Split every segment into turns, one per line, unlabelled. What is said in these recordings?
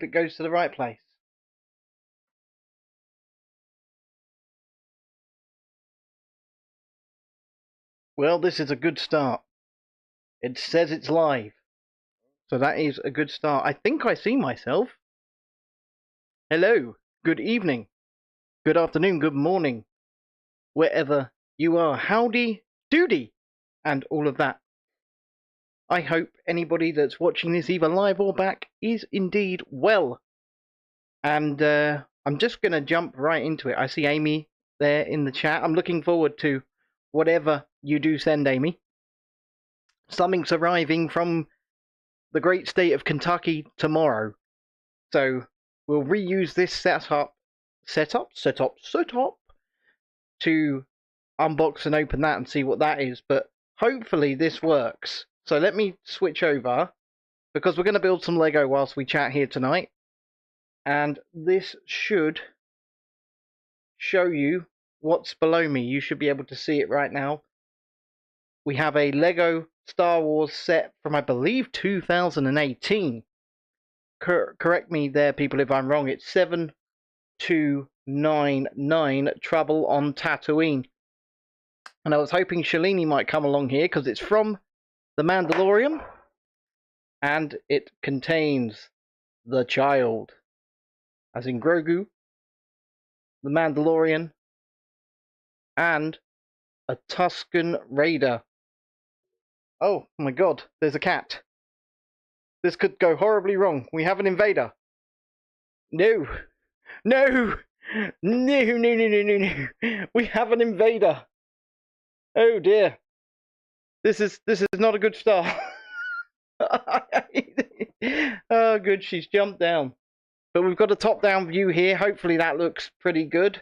it goes to the right place. Well, this is a good start. It says it's live. So that is a good start. I think I see myself. Hello, good evening, good afternoon, good morning, wherever you are. Howdy doody, and all of that. I hope anybody that's watching this, either live or back, is indeed well. And I'm just going to jump right into it. I see Amy there in the chat. I'm looking forward to whatever you do send, Amy. Something's arriving from the great state of Kentucky tomorrow. So we'll reuse this setup to unbox and open that and see what that is. But hopefully this works. So let me switch over, because we're going to build some Lego whilst we chat here tonight. And this should show you what's below me. You should be able to see it right now. We have a Lego Star Wars set from, I believe, 2018. Correct me there, people, if I'm wrong. It's 7299 Trouble on Tatooine. And I was hoping Shalini might come along here, because it's from The Mandalorian. And it contains the child, as in Grogu, the Mandalorian, and a Tusken Raider. Oh my god, there's a cat. This could go horribly wrong. We have an invader. No. No! No, no, no, no, no, no. We have an invader. Oh dear. This is not a good start. Oh good, she's jumped down. But we've got a top-down view here. Hopefully that looks pretty good.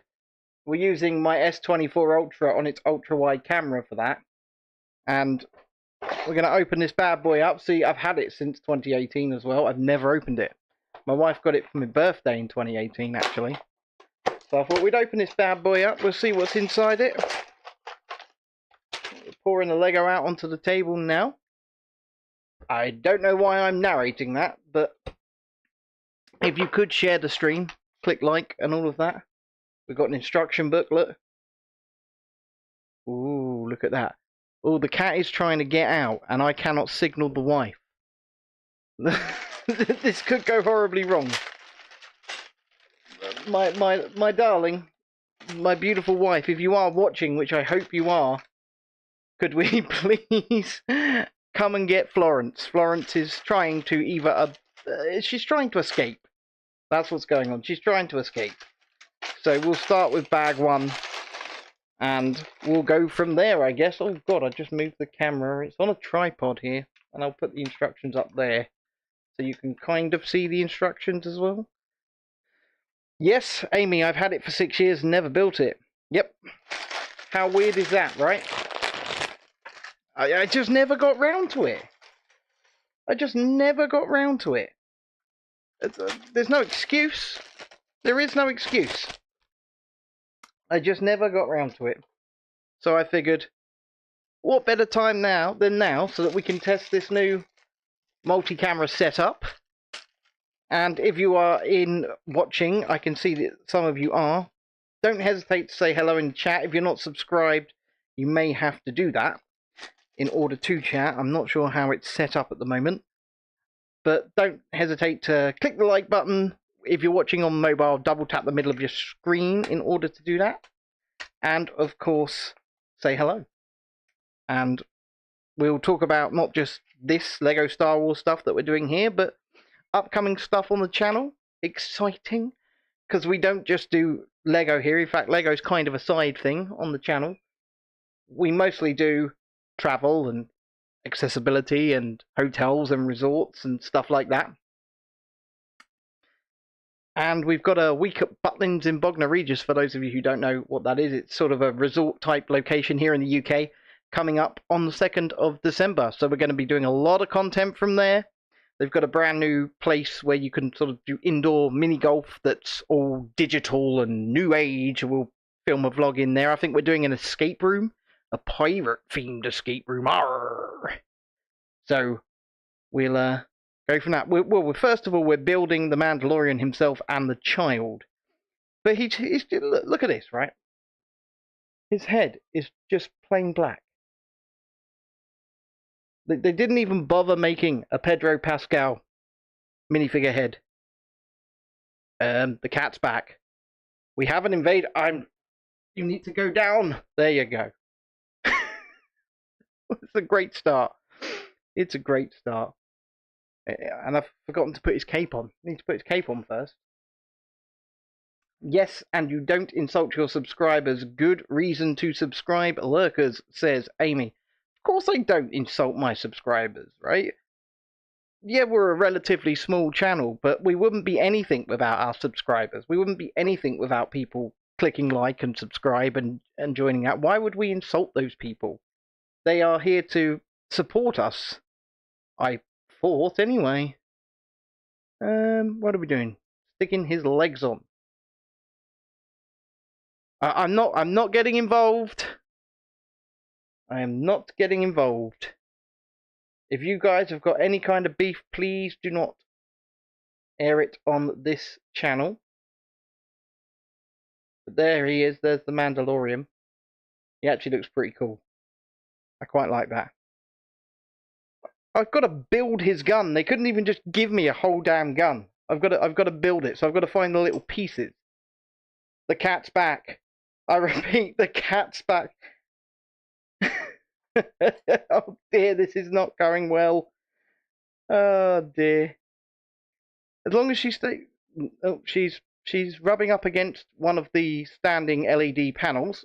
We're using my S24 Ultra on its ultra-wide camera for that. And we're going to open this bad boy up. See, I've had it since 2018 as well. I've never opened it. My wife got it for my birthday in 2018, actually. So I thought we'd open this bad boy up. We'll see what's inside it. We're pouring the Lego out onto the table now. I don't know why I'm narrating that, but if you could share the stream, click like and all of that. We've got an instruction booklet. Ooh, look at that. Oh, the cat is trying to get out, and I cannot signal the wife. This could go horribly wrong. My darling, my beautiful wife, if you are watching, which I hope you are, could we please come and get Florence? Florence is trying to she's trying to escape. That's what's going on. She's trying to escape. So we'll start with bag one. And we'll go from there, I guess. Oh god, I just moved the camera. It's on a tripod here. And I'll put the instructions up there, so you can kind of see the instructions as well. Yes, Amy, I've had it for 6 years and never built it. Yep. How weird is that, right? I just never got round to it. I just never got round to it. There's no excuse. There is no excuse. I just never got round to it. So I figured, what better time than now so that we can test this new multi-camera setup. And if you are watching, I can see that some of you are. Don't hesitate to say hello in the chat. If you're not subscribed, you may have to do that in order to chat. I'm not sure how it's set up at the moment. But don't hesitate to click the like button. If you're watching on mobile, double tap the middle of your screen in order to do that. And, of course, say hello. And we'll talk about not just this Lego Star Wars stuff that we're doing here, but upcoming stuff on the channel. Exciting. Because we don't just do Lego here. In fact, Lego's kind of a side thing on the channel. We mostly do travel and accessibility and hotels and resorts and stuff like that. And we've got a week at Butlins in Bognor Regis, for those of you who don't know what that is. It's sort of a resort-type location here in the UK, coming up on the 2nd of December. So we're going to be doing a lot of content from there. They've got a brand new place where you can sort of do indoor mini-golf that's all digital and new age. We'll film a vlog in there. I think we're doing an escape room, a pirate-themed escape room. Arrgh. So we'll Go from that. Well, first of all, we're building the Mandalorian himself and the child. But he's look at this, right? His head is just plain black. They didn't even bother making a Pedro Pascal minifigure head. The cat's back. We haven't invaded. You need to go down. There you go. It's a great start. It's a great start. And I've forgotten to put his cape on. I need to put his cape on first. Yes, and you don't insult your subscribers. Good reason to subscribe, lurkers, says Amy. Of course I don't insult my subscribers, right? Yeah, we're a relatively small channel, but we wouldn't be anything without our subscribers. We wouldn't be anything without people clicking like and subscribe and joining out. Why would we insult those people? They are here to support us. I thought, anyway. What are we doing? Sticking his legs on. I'm not getting involved. I am not getting involved. If you guys have got any kind of beef, please do not air it on this channel. But there he is. There's the Mandalorian. He actually looks pretty cool. I quite like that. I've got to build his gun. They couldn't even just give me a whole damn gun. I've got to build it. So I've got to find the little pieces. The cat's back. I repeat, the cat's back. Oh dear, this is not going well. Oh dear. As long as she stays... Oh, she's rubbing up against one of the standing LED panels.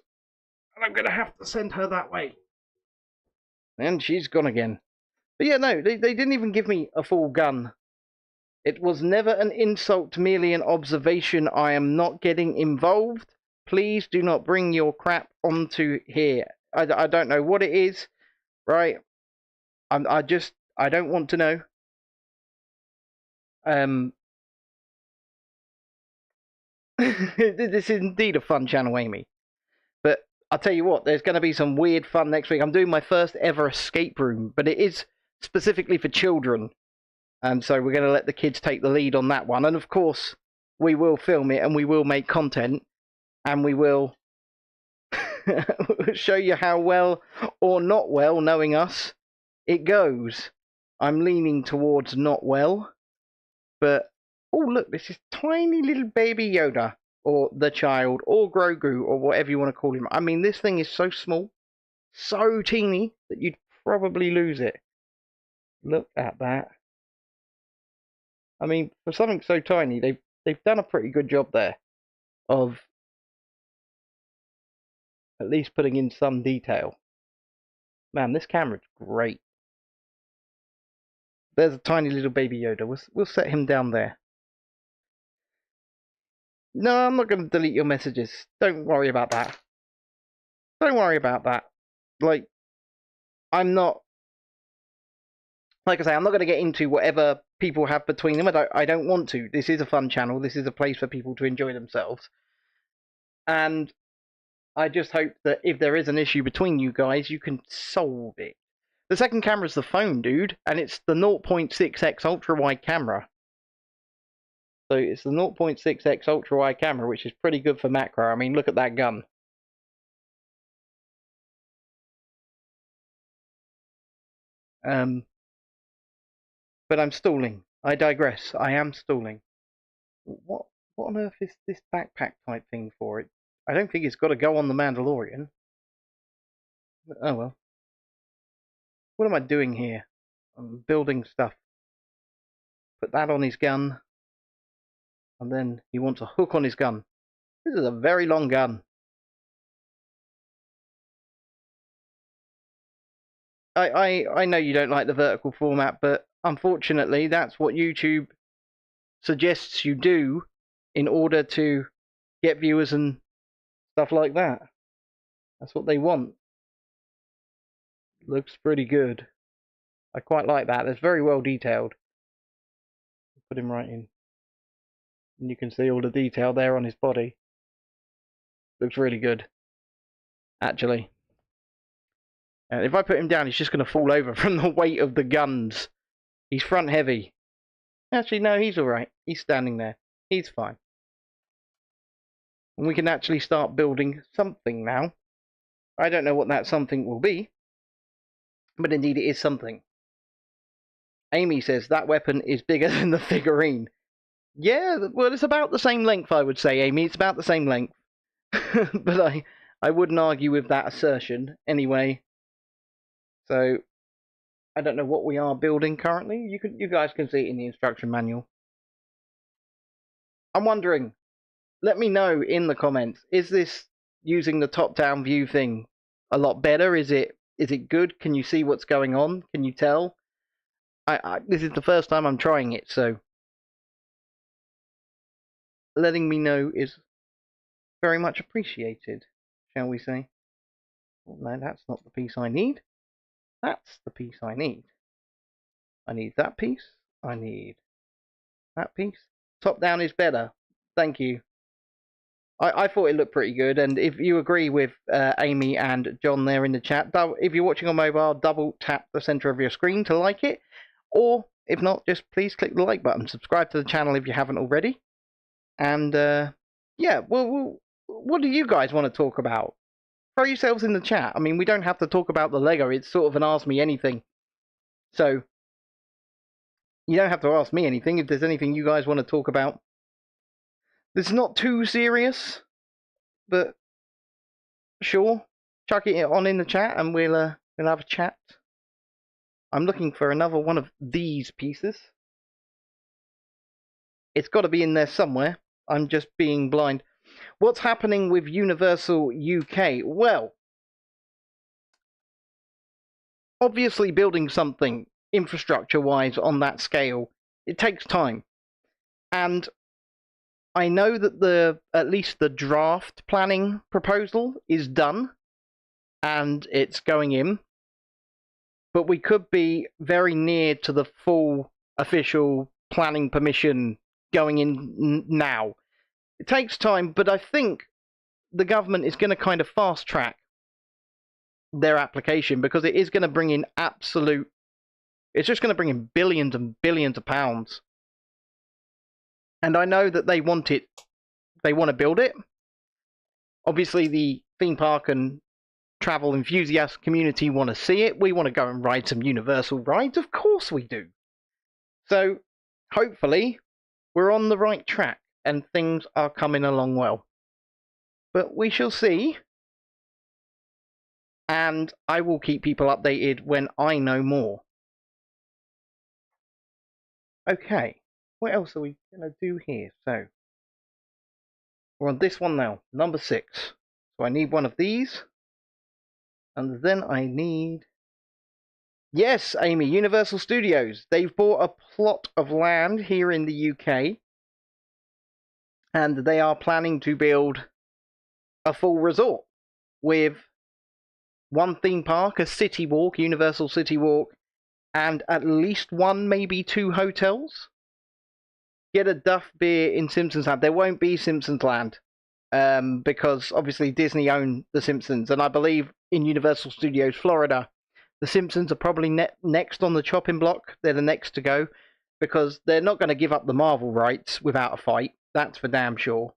And I'm going to have to send her that way. And she's gone again. But yeah, no, they didn't even give me a full gun. It was never an insult, merely an observation. I am not getting involved. Please do not bring your crap onto here. I don't know what it is, right? I don't want to know. This is indeed a fun channel, Amy. But I'll tell you what, there's going to be some weird fun next week. I'm doing my first ever escape room, but it is specifically for children. And so we're going to let the kids take the lead on that one. And of course, we will film it and we will make content. And we will show you how well or not well, knowing us, it goes. I'm leaning towards not well. But, oh look, this is tiny little baby Yoda. Or the child, or Grogu, or whatever you want to call him. I mean, this thing is so small, so teeny, that you'd probably lose it. Look at that. I mean, for something so tiny, they've done a pretty good job there of at least putting in some detail. Man, this camera's great. There's a tiny little baby Yoda. We'll set him down there. No, I'm not going to delete your messages. Don't worry about that. Don't worry about that. Like, I'm not... Like I say, I'm not going to get into whatever people have between them. I don't want to. This is a fun channel. This is a place for people to enjoy themselves. And I just hope that if there is an issue between you guys, you can solve it. The second camera is the phone, dude. And it's the 0.6x ultra-wide camera. So it's the 0.6x ultra-wide camera, which is pretty good for macro. I mean, look at that gun. But I'm stalling. I digress. I am stalling. What on earth is this backpack type thing for? It? I don't think it's got to go on the Mandalorian. Oh well. What am I doing here? I'm building stuff. Put that on his gun. And then he wants a hook on his gun. This is a very long gun. I know you don't like the vertical format, but unfortunately that's what YouTube suggests you do in order to get viewers and stuff like that. That's what they want. Looks pretty good. I quite like that. It's very well detailed. Put him right in. And you can see all the detail there on his body. Looks really good. Actually. And if I put him down, he's just going to fall over from the weight of the guns. He's front heavy. Actually, no, he's alright. He's standing there. He's fine. And we can actually start building something now. I don't know what that something will be, but indeed it is something. Amy says that weapon is bigger than the figurine. Yeah, well, it's about the same length, I would say, Amy. It's about the same length. But I wouldn't argue with that assertion anyway. So, I don't know what we are building currently. You guys can see it in the instruction manual. I'm wondering, let me know in the comments, is this using the top-down view thing a lot better? Is it good? Can you see what's going on? Can you tell? This is the first time I'm trying it, so letting me know is very much appreciated, shall we say. Well, no, that's not the piece I need. That's the piece I need. I need that piece. I need that piece. Top down is better. Thank you. I thought it looked pretty good, and if you agree with Amy and John there in the chat, if you're watching on mobile, double tap the center of your screen to like it. Or, if not, just please click the like button. Subscribe to the channel if you haven't already. And, yeah, well, what do you guys want to talk about? Throw yourselves in the chat. I mean, we don't have to talk about the Lego. It's sort of an Ask Me Anything. So, you don't have to ask me anything if there's anything you guys want to talk about. It's not too serious, but sure. Chuck it on in the chat and we'll have a chat. I'm looking for another one of these pieces. It's got to be in there somewhere. I'm just being blind. What's happening with Universal UK? Well, obviously building something infrastructure-wise on that scale, it takes time. And I know that at least the draft planning proposal is done and it's going in. But we could be very near to the full official planning permission going in now. It takes time, but I think the government is going to kind of fast track their application because it is going to bring in it's just going to bring in billions and billions of pounds. And I know that they want to build it. Obviously, the theme park and travel enthusiast community want to see it. We want to go and ride some Universal rides. Of course we do. So, hopefully, we're on the right track and things are coming along well. But we shall see. And I will keep people updated when I know more. Okay, what else are we going to do here? So, we're on this one now, number 6. So I need one of these. And then I need... Yes, Amy, Universal Studios. They've bought a plot of land here in the UK. And they are planning to build a full resort with one theme park, a city walk, Universal City Walk, and at least one, maybe 2 hotels. Get a Duff Beer in Simpsons Land. There won't be Simpsons Land. Because obviously Disney own The Simpsons, and I believe in Universal Studios Florida, The Simpsons are probably next on the chopping block. They're the next to go, because they're not going to give up the Marvel rights without a fight. That's for damn sure.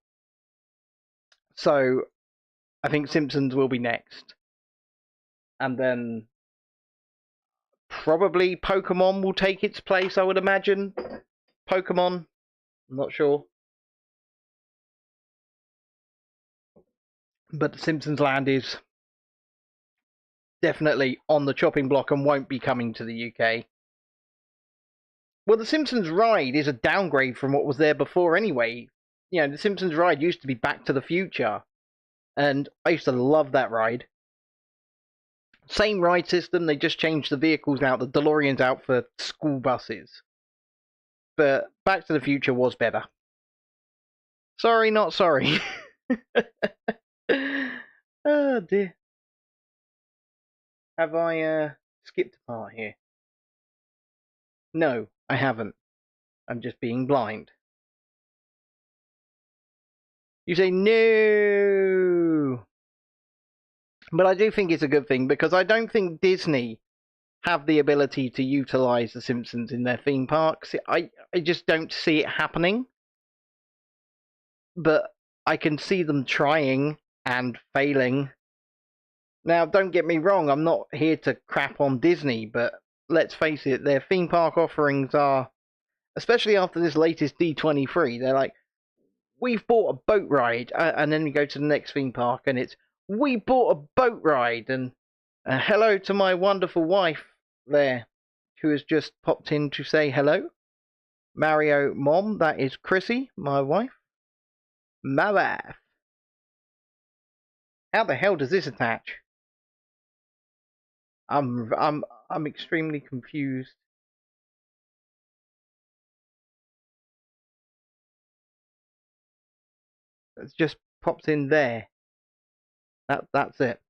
So, I think Simpsons will be next. And then, probably Pokemon will take its place, I would imagine. Pokemon, I'm not sure. But Simpsons Land is definitely on the chopping block and won't be coming to the UK. Well, the Simpsons ride is a downgrade from what was there before anyway. You know, the Simpsons ride used to be Back to the Future, and I used to love that ride. Same ride system, they just changed the vehicles out, the DeLorean's out for school buses. But Back to the Future was better. Sorry, not sorry. Oh dear. Have I skipped a part here? No, I haven't. I'm just being blind. You say no. But I do think it's a good thing because I don't think Disney have the ability to utilize the Simpsons in their theme parks. I just don't see it happening. But I can see them trying and failing. Now, don't get me wrong, I'm not here to crap on Disney, but let's face it, their theme park offerings are, especially after this latest D23, they're like, we've bought a boat ride, and then we go to the next theme park, and it's, we bought a boat ride, and hello to my wonderful wife there, who has just popped in to say hello. Mario Mom, that is Chrissy, my wife. My wife. How the hell does this attach? I'm extremely confused. It's just popped in there. That's it.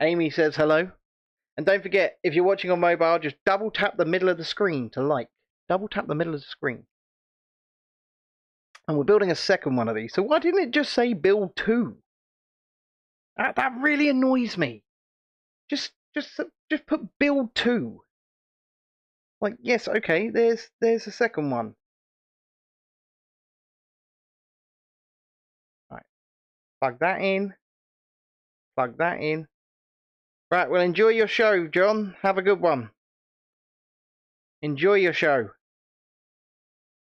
Amy says hello. And don't forget, if you're watching on mobile, just double tap the middle of the screen to like. Double tap the middle of the screen. And we're building a second one of these. So why didn't it just say build 2? That really annoys me. Just put build 2. Like, yes, okay, there's a second one. Right. Plug that in. Plug that in. Right, well, enjoy your show, John. Have a good one. Enjoy your show.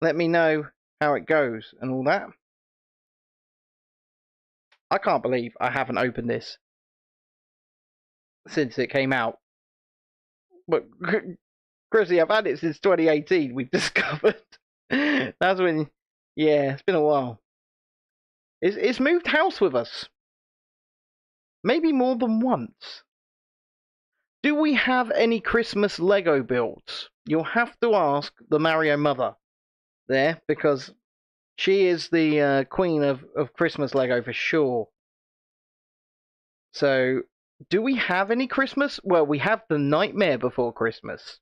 Let me know how it goes and all that. I can't believe I haven't opened this since it came out. But, Chrissy, I've had it since 2018, we've discovered. That's when, yeah, it's been a while. It's moved house with us. Maybe more than once. Do we have any Christmas Lego builds? You'll have to ask the Mario mother there, because she is the queen of Christmas Lego for sure. So, do we have any Christmas? Well, we have the Nightmare Before Christmas.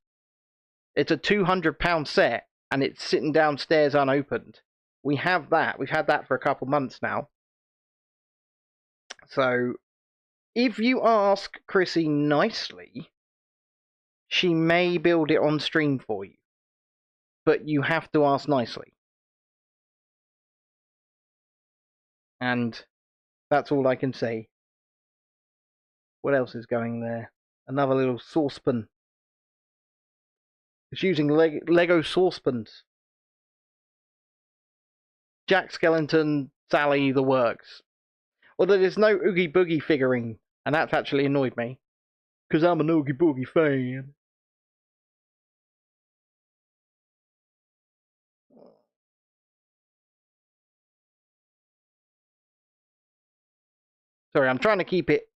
It's a £200 set, and it's sitting downstairs unopened. We have that. We've had that for a couple months now. So, if you ask Chrissy nicely, she may build it on stream for you. But you have to ask nicely. And that's all I can say. What else is going there? Another little saucepan. It's using Lego saucepans. Jack Skellington, Sally, the works. Although there's no Oogie Boogie figurine, and that's actually annoyed me. Because I'm an Oogie Boogie fan. Sorry, I'm trying to keep it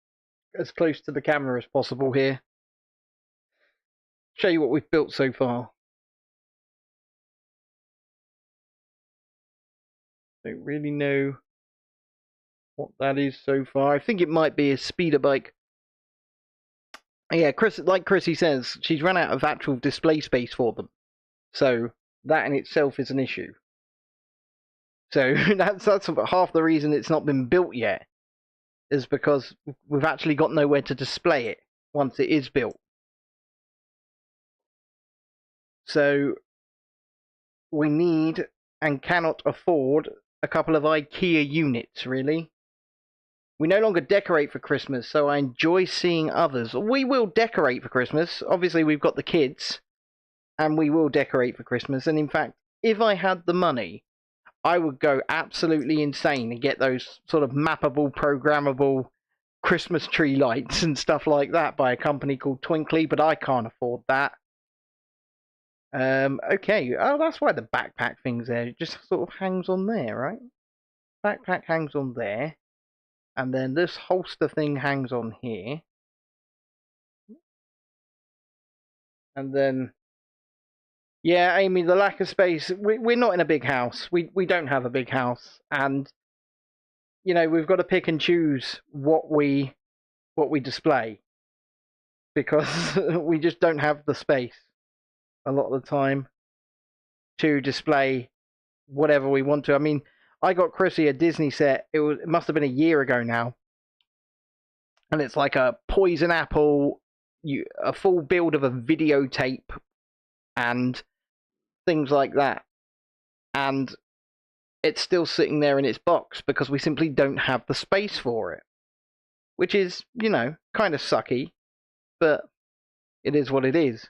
as close to the camera as possible here. Show you what we've built so far. Don't really know what that is so far. I think it might be a speeder bike. Yeah, like Chrissy says, she's run out of actual display space for them. So that in itself is an issue. So that's half the reason it's not been built yet, is because we've actually got nowhere to display it once it is built. So we need and cannot afford a couple of IKEA units, really. We no longer decorate for Christmas, so I enjoy seeing others. We will decorate for Christmas. Obviously, we've got the kids, and we will decorate for Christmas. And in fact, if I had the money, I would go absolutely insane and get those sort of mappable, programmable Christmas tree lights and stuff like that by a company called Twinkly, but I can't afford that. Okay. Oh, that's why the backpack thing's there. It just sort of hangs on there, right? Backpack hangs on there. And then this holster thing hangs on here. And then, yeah, Amy, the lack of space. We're not in a big house. We don't have a big house. And, you know, we've got to pick and choose what we display. Because we just don't have the space a lot of the time to display whatever we want to. I mean, I got Chrissy a Disney set. It must have been a year ago now, and it's like a poison apple, a full build of a videotape and things like that, and it's still sitting there in its box because we simply don't have the space for it, which is, you know, kind of sucky, but it is what it is.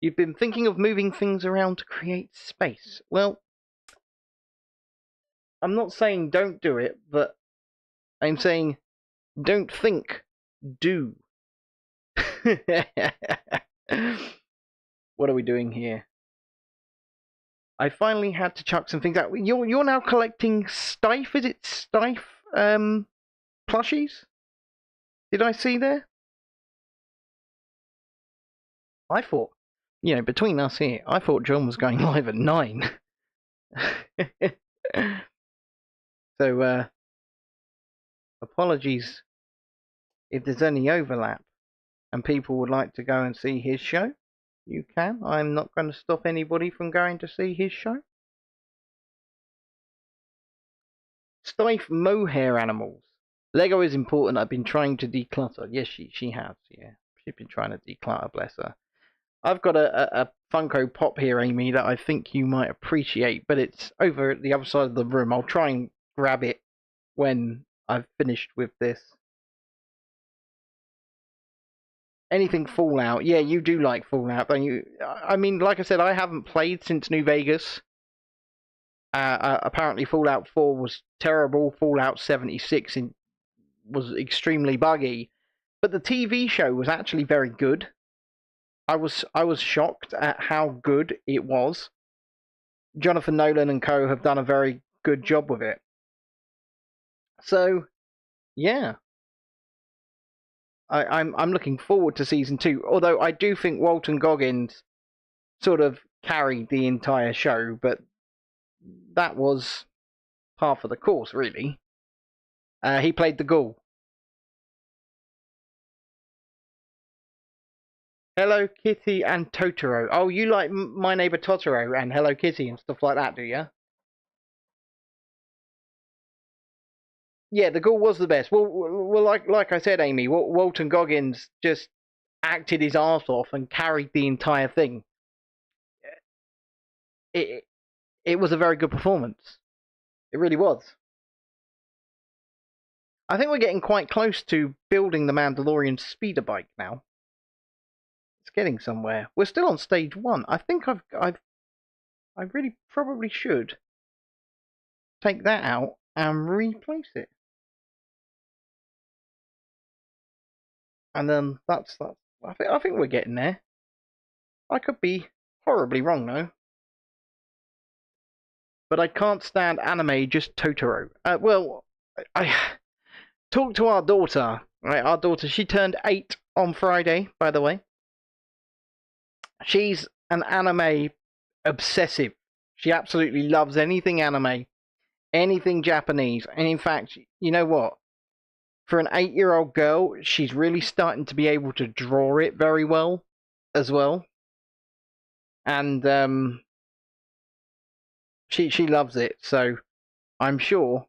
You've been thinking of moving things around to create space. Well, I'm not saying don't do it, but I'm saying don't think, do. What are we doing here? I finally had to chuck some things out. You're now collecting Stife, is it Stife plushies? Did I see there? I thought, you know, between us here, I thought John was going live at 9. So, apologies if there's any overlap and people would like to go and see his show. You can. I'm not going to stop anybody from going to see his show. Stife mohair animals. Lego is important. I've been trying to declutter. Yes, she has. Yeah, she's been trying to declutter. Bless her. I've got a Funko Pop here, Amy, that I think you might appreciate, but it's over at the other side of the room. I'll try and grab it when I've finished with this. Anything Fallout. Yeah, you do like Fallout, don't you? I mean, like I said, I haven't played since New Vegas. Apparently Fallout 4 was terrible. Fallout 76 was extremely buggy. But the TV show was actually very good. I was shocked at how good it was. Jonathan Nolan and co have done a very good job with it. So, yeah. I'm looking forward to season 2. Although I do think Walton Goggins sort of carried the entire show, but that was par for the course, really. He played the ghoul. Hello Kitty and Totoro. Oh, you like My Neighbor Totoro and Hello Kitty and stuff like that, do you? Yeah, the ghoul was the best. Well, like I said, Amy, Walton Goggins just acted his arse off and carried the entire thing. It was a very good performance. It really was. I think we're getting quite close to building the Mandalorian speeder bike now. It's getting somewhere. We're still on stage 1. I think I really probably should take that out and replace it. And then that's that. I think we're getting there. I could be horribly wrong though. But I can't stand anime, just Totoro. Well, I talked to our daughter. Right, our daughter. She turned 8 on Friday, by the way. She's an anime obsessive. She absolutely loves anything anime, anything Japanese. And in fact, you know what? For an 8-year-old girl, she's really starting to be able to draw it very well as well. And she loves it. So I'm sure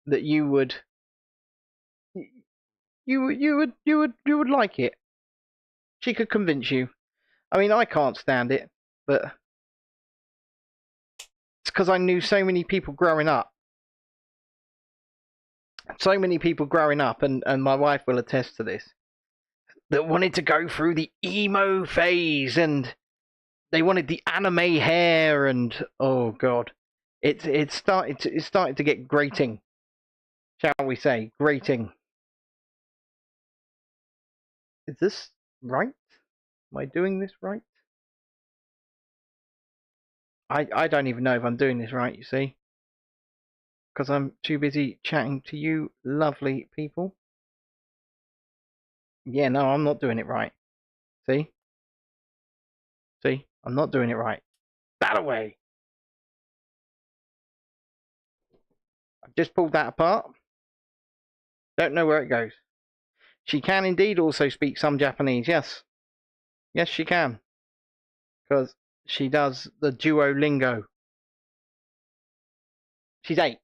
that you would like it. She could convince you. I mean, I can't stand it, but it's because I knew so many people growing up. So many people growing up, and my wife will attest to this, that wanted to go through the emo phase, and they wanted the anime hair, and oh god, it started to get grating, shall we say, grating. Is this right? Am I doing this right? I don't even know if I'm doing this right, you see. Because I'm too busy chatting to you lovely people. Yeah, no, I'm not doing it right. See? See? I'm not doing it right. That away! I've just pulled that apart. Don't know where it goes. She can indeed also speak some Japanese, yes. Yes, she can. Because she does the Duolingo. She's 8.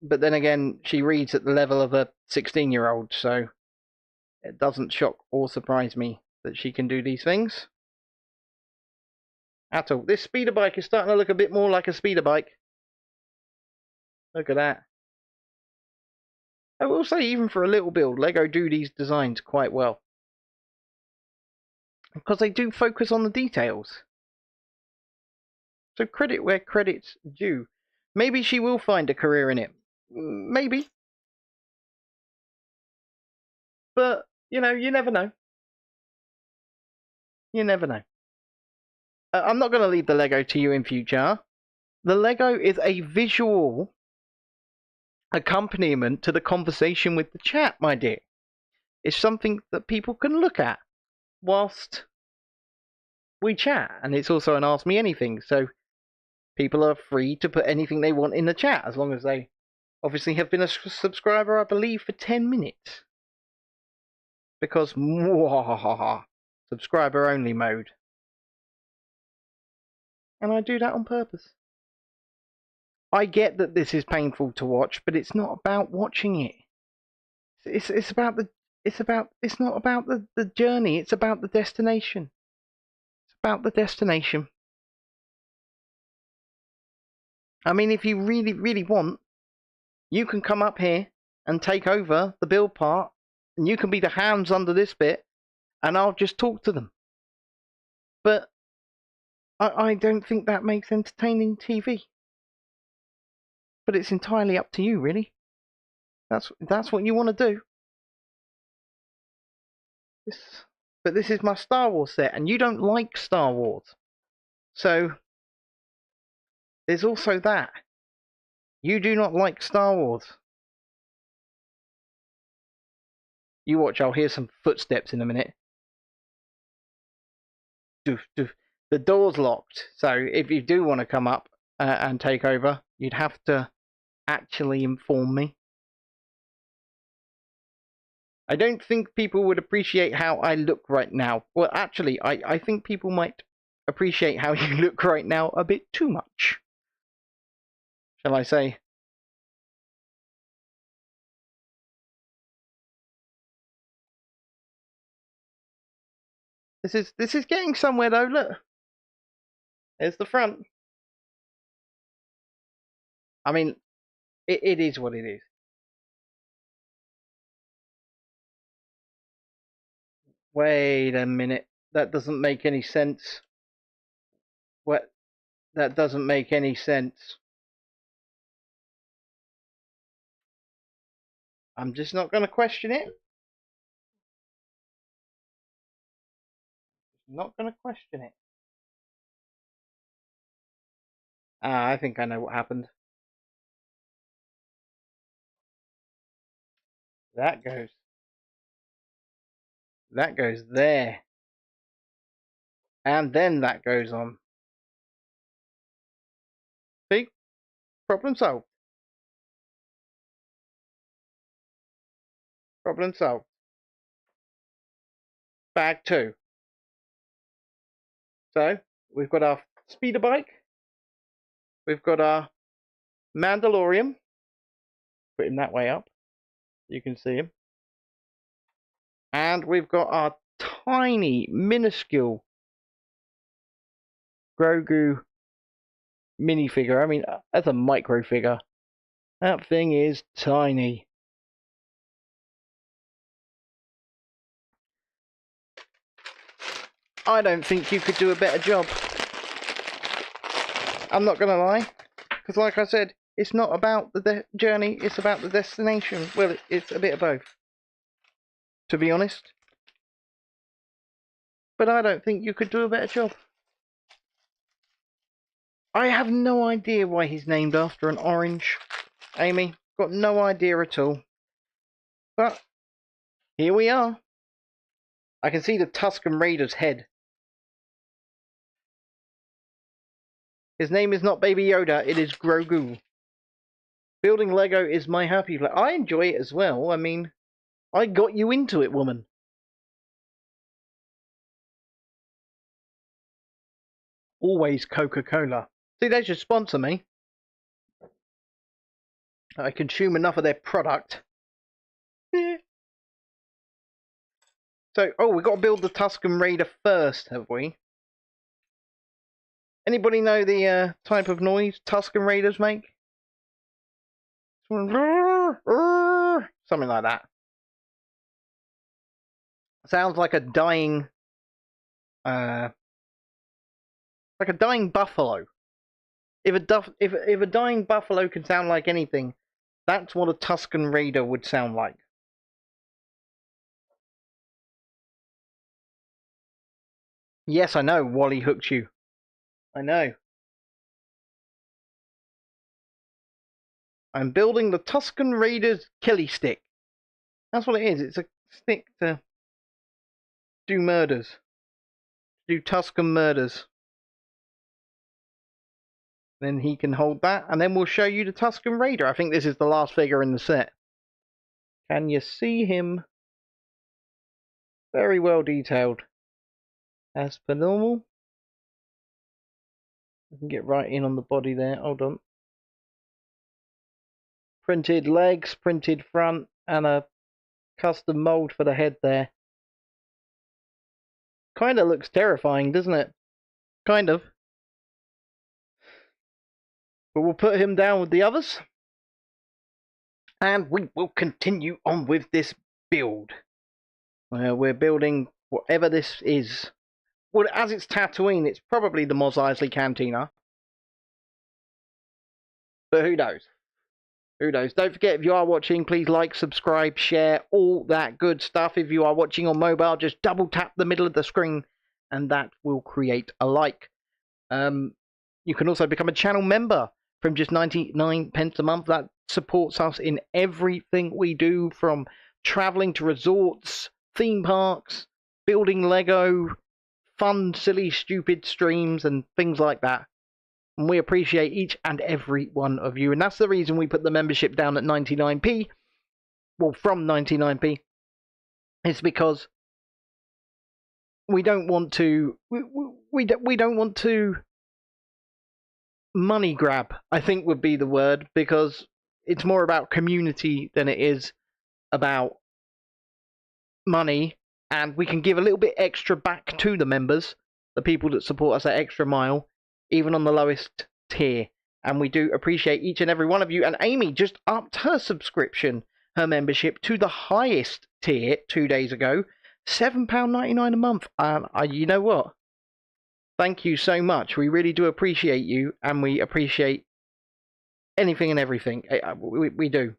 But then again, she reads at the level of a 16-year-old, so It doesn't shock or surprise me that she can do these things at all. This speeder bike is starting to look a bit more like a speeder bike. Look at that. I will say, even for a little build, LEGO do these designs quite well. Because they do focus on the details. So credit where credit's due. Maybe she will find a career in it. Maybe. But, you know, you never know. You never know. I'm not going to leave the LEGO to you in future. The LEGO is a visual accompaniment to the conversation with the chat, my dear. It's something that people can look at whilst we chat. And it's also an Ask Me Anything. So people are free to put anything they want in the chat, as long as they obviously have been a subscriber, I believe, for 10 minutes. Because, subscriber only mode. And I do that on purpose. I get that this is painful to watch, but it's not about watching it. It's not about the journey, it's about the destination. It's about the destination. I mean, if you really, really want, you can come up here and take over the build part, and you can be the hands under this bit, and I'll just talk to them. But I don't think that makes entertaining TV. But it's entirely up to you, really. That's what you want to do. But this is my Star Wars set, and you don't like Star Wars. So there's also that. You do not like Star Wars. You watch, I'll hear some footsteps in a minute. Doof, doof. The door's locked, so if you do want to come up and take over, you'd have to actually inform me. I don't think people would appreciate how I look right now. Well, actually, I think people might appreciate how you look right now a bit too much. Shall I say? This is getting somewhere though, look. There's the front. I mean, it is what it is. Wait a minute. That doesn't make any sense. What? That doesn't make any sense. I'm just not going to question it. Not going to question it. I think I know what happened. That goes there. And then that goes on. See? Problem solved. Problem solved. Bag 2. So, we've got our speeder bike. We've got our Mandalorian. Put him that way up. You can see him. And we've got our tiny, minuscule Grogu minifigure. I mean, that's a micro figure. That thing is tiny. I don't think you could do a better job. I'm not going to lie. Because like I said, it's not about the journey, it's about the destination. Well, it's a bit of both, to be honest. But I don't think you could do a better job. I have no idea why he's named after an orange, Amy. Got no idea at all. But here we are. I can see the Tusken Raider's head. His name is not Baby Yoda, it is Grogu. Building Lego is my happy place. I enjoy it as well. I mean, I got you into it, woman. Always Coca-Cola. See, they should sponsor me. I consume enough of their product. So, oh, we've got to build the Tusken Raider first, have we? Anybody know the type of noise Tusken Raiders make? Something like that. Sounds like a dying, like a dying buffalo. If a dying buffalo can sound like anything, that's what a Tusken Raider would sound like. Yes, I know. Wally hooked you. I know. I'm building the Tusken Raiders killie stick. That's what it is. It's a stick to do murders. Do Tusken murders. Then he can hold that, and then we'll show you the Tusken Raider. I think this is the last figure in the set. Can you see him? Very well detailed. As per normal. We can get right in on the body there. Hold on. Printed legs, printed front, and a custom mold for the head there. Kind of looks terrifying, doesn't it? Kind of. But we'll put him down with the others. And we will continue on with this build. We're building whatever this is. Well, as it's Tatooine, it's probably the Mos Eisley Cantina. But who knows? Who knows? Don't forget, if you are watching, please like, subscribe, share, all that good stuff. If you are watching on mobile, just double tap the middle of the screen and that will create a like. You can also become a channel member from just 99 pence a month. That supports us in everything we do, from traveling to resorts, theme parks, building Lego, fun, silly, stupid streams and things like that. And we appreciate each and every one of you. And that's the reason we put the membership down at 99p. Well, from 99p. It's because we don't want to... We don't want to money grab, I think would be the word. Because it's more about community than it is about money. And we can give a little bit extra back to the members. The people that support us at Extra Mile. Even on the lowest tier. And we do appreciate each and every one of you. And Amy just upped her subscription, her membership, to the highest tier 2 days ago. £7.99 a month. And you know what? Thank you so much. We really do appreciate you. And we appreciate anything and everything. We do.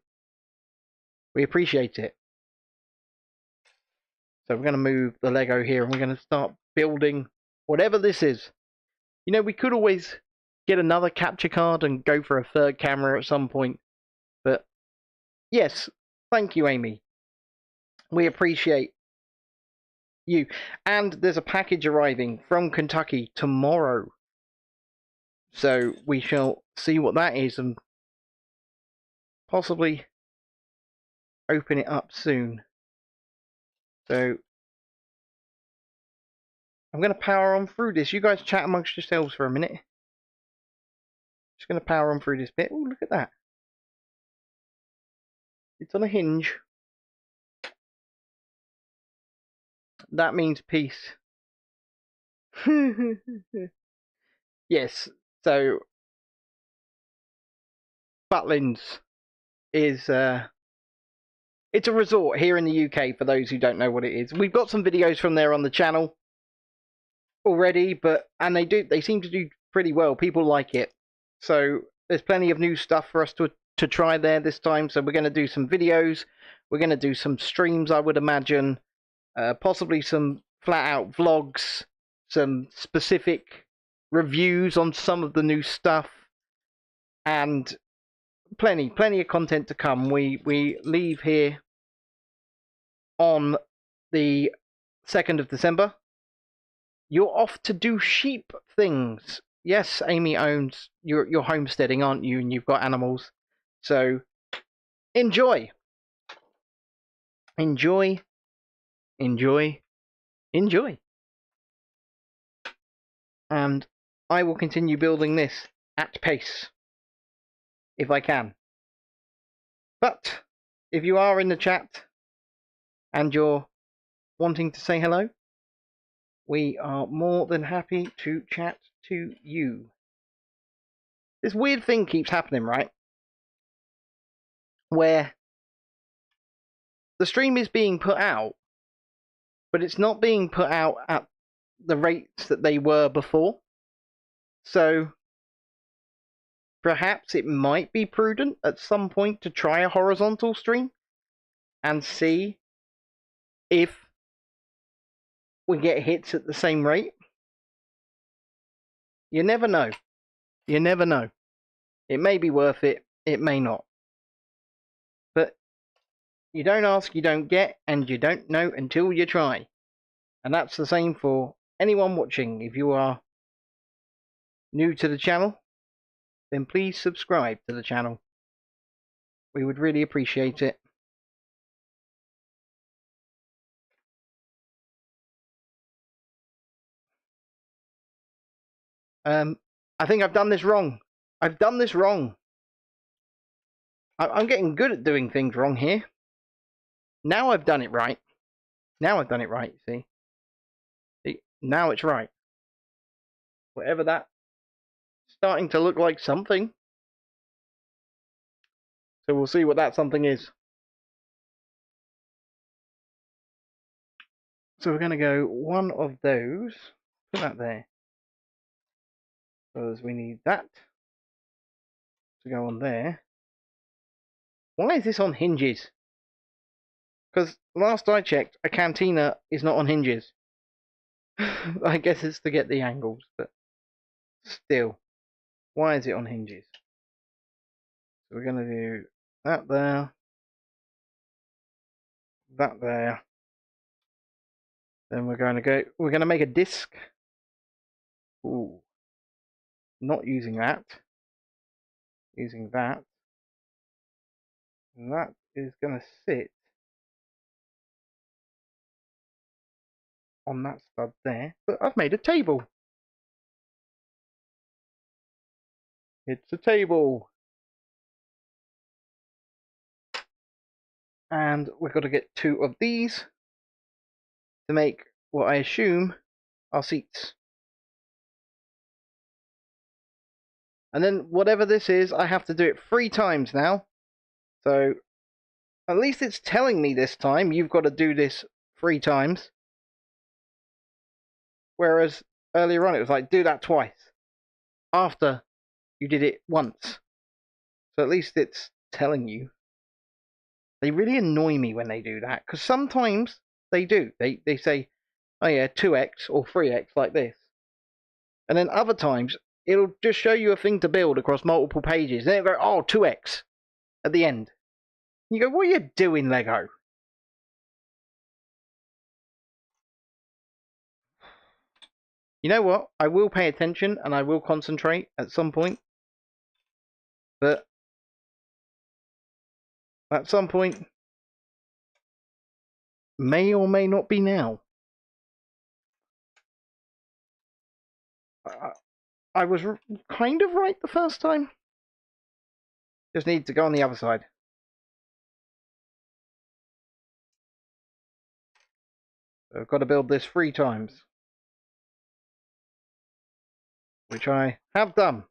We appreciate it. So we're going to move the Lego here. And we're going to start building whatever this is. You know, we could always get another capture card and go for a third camera at some point. But, yes, thank you, Amy. We appreciate you. And there's a package arriving from Kentucky tomorrow. So we shall see what that is and possibly open it up soon. So I'm going to power on through this. You guys chat amongst yourselves for a minute. Just going to power on through this bit. Oh, look at that. It's on a hinge. That means peace. Yes, so Butlins is it's a resort here in the UK for those who don't know what it is. We've got some videos from there on the channel already, and they seem to do pretty well. People like it. So there's plenty of new stuff for us to try there this time. So we're going to do some videos. We're going to do some streams, I would imagine. Possibly some flat out vlogs, some specific reviews on some of the new stuff, and plenty of content to come. We leave here on the 2nd of December. You're off to do sheep things. Yes, Amy owns you're homesteading, aren't you? And you've got animals. So enjoy. Enjoy. Enjoy. Enjoy. And I will continue building this at pace. If I can. But if you are in the chat and you're wanting to say hello, we are more than happy to chat to you. This weird thing keeps happening, right? Where the stream is being put out, but it's not being put out at the rates that they were before. So perhaps it might be prudent at some point to try a horizontal stream and see if we get hits at the same rate. You never know. You never know. It may be worth it, it may not. But you don't ask, you don't get, and you don't know until you try. And that's the same for anyone watching. If you are new to the channel, then please subscribe to the channel. We would really appreciate it. I think I've done this wrong. I've done this wrong. I'm getting good at doing things wrong here. Now I've done it right. Now I've done it right, see? Now it's right. Whatever that, starting to look like something. So we'll see what that something is. So we're going to go one of those. Put that there. Because we need that to go on there. Why is this on hinges? Because last I checked, a cantina is not on hinges. I guess it's to get the angles, but still. Why is it on hinges? So we're going to do that there. That there. Then we're going to make a disc. Ooh. Not using that. Using that. And that is going to sit on that stud there. But I've made a table. It's a table. And we've got to get 2 of these to make what I assume are seats. And then whatever this is, I have to do it 3 times now. So at least it's telling me this time you've got to do this 3 times. Whereas earlier on it was like, do that twice after you did it once. So at least it's telling you. They really annoy me when they do that, because sometimes they do. They say, oh yeah, 2x or 3x like this. And then other times, it'll just show you a thing to build across multiple pages. And it'll go, oh, 2x at the end. And you go, what are you doing, Lego? You know what? I will pay attention and I will concentrate at some point. But at some point, may or may not be now. I was kind of right the first time. Just need to go on the other side. So I've got to build this 3 times. Which I have done.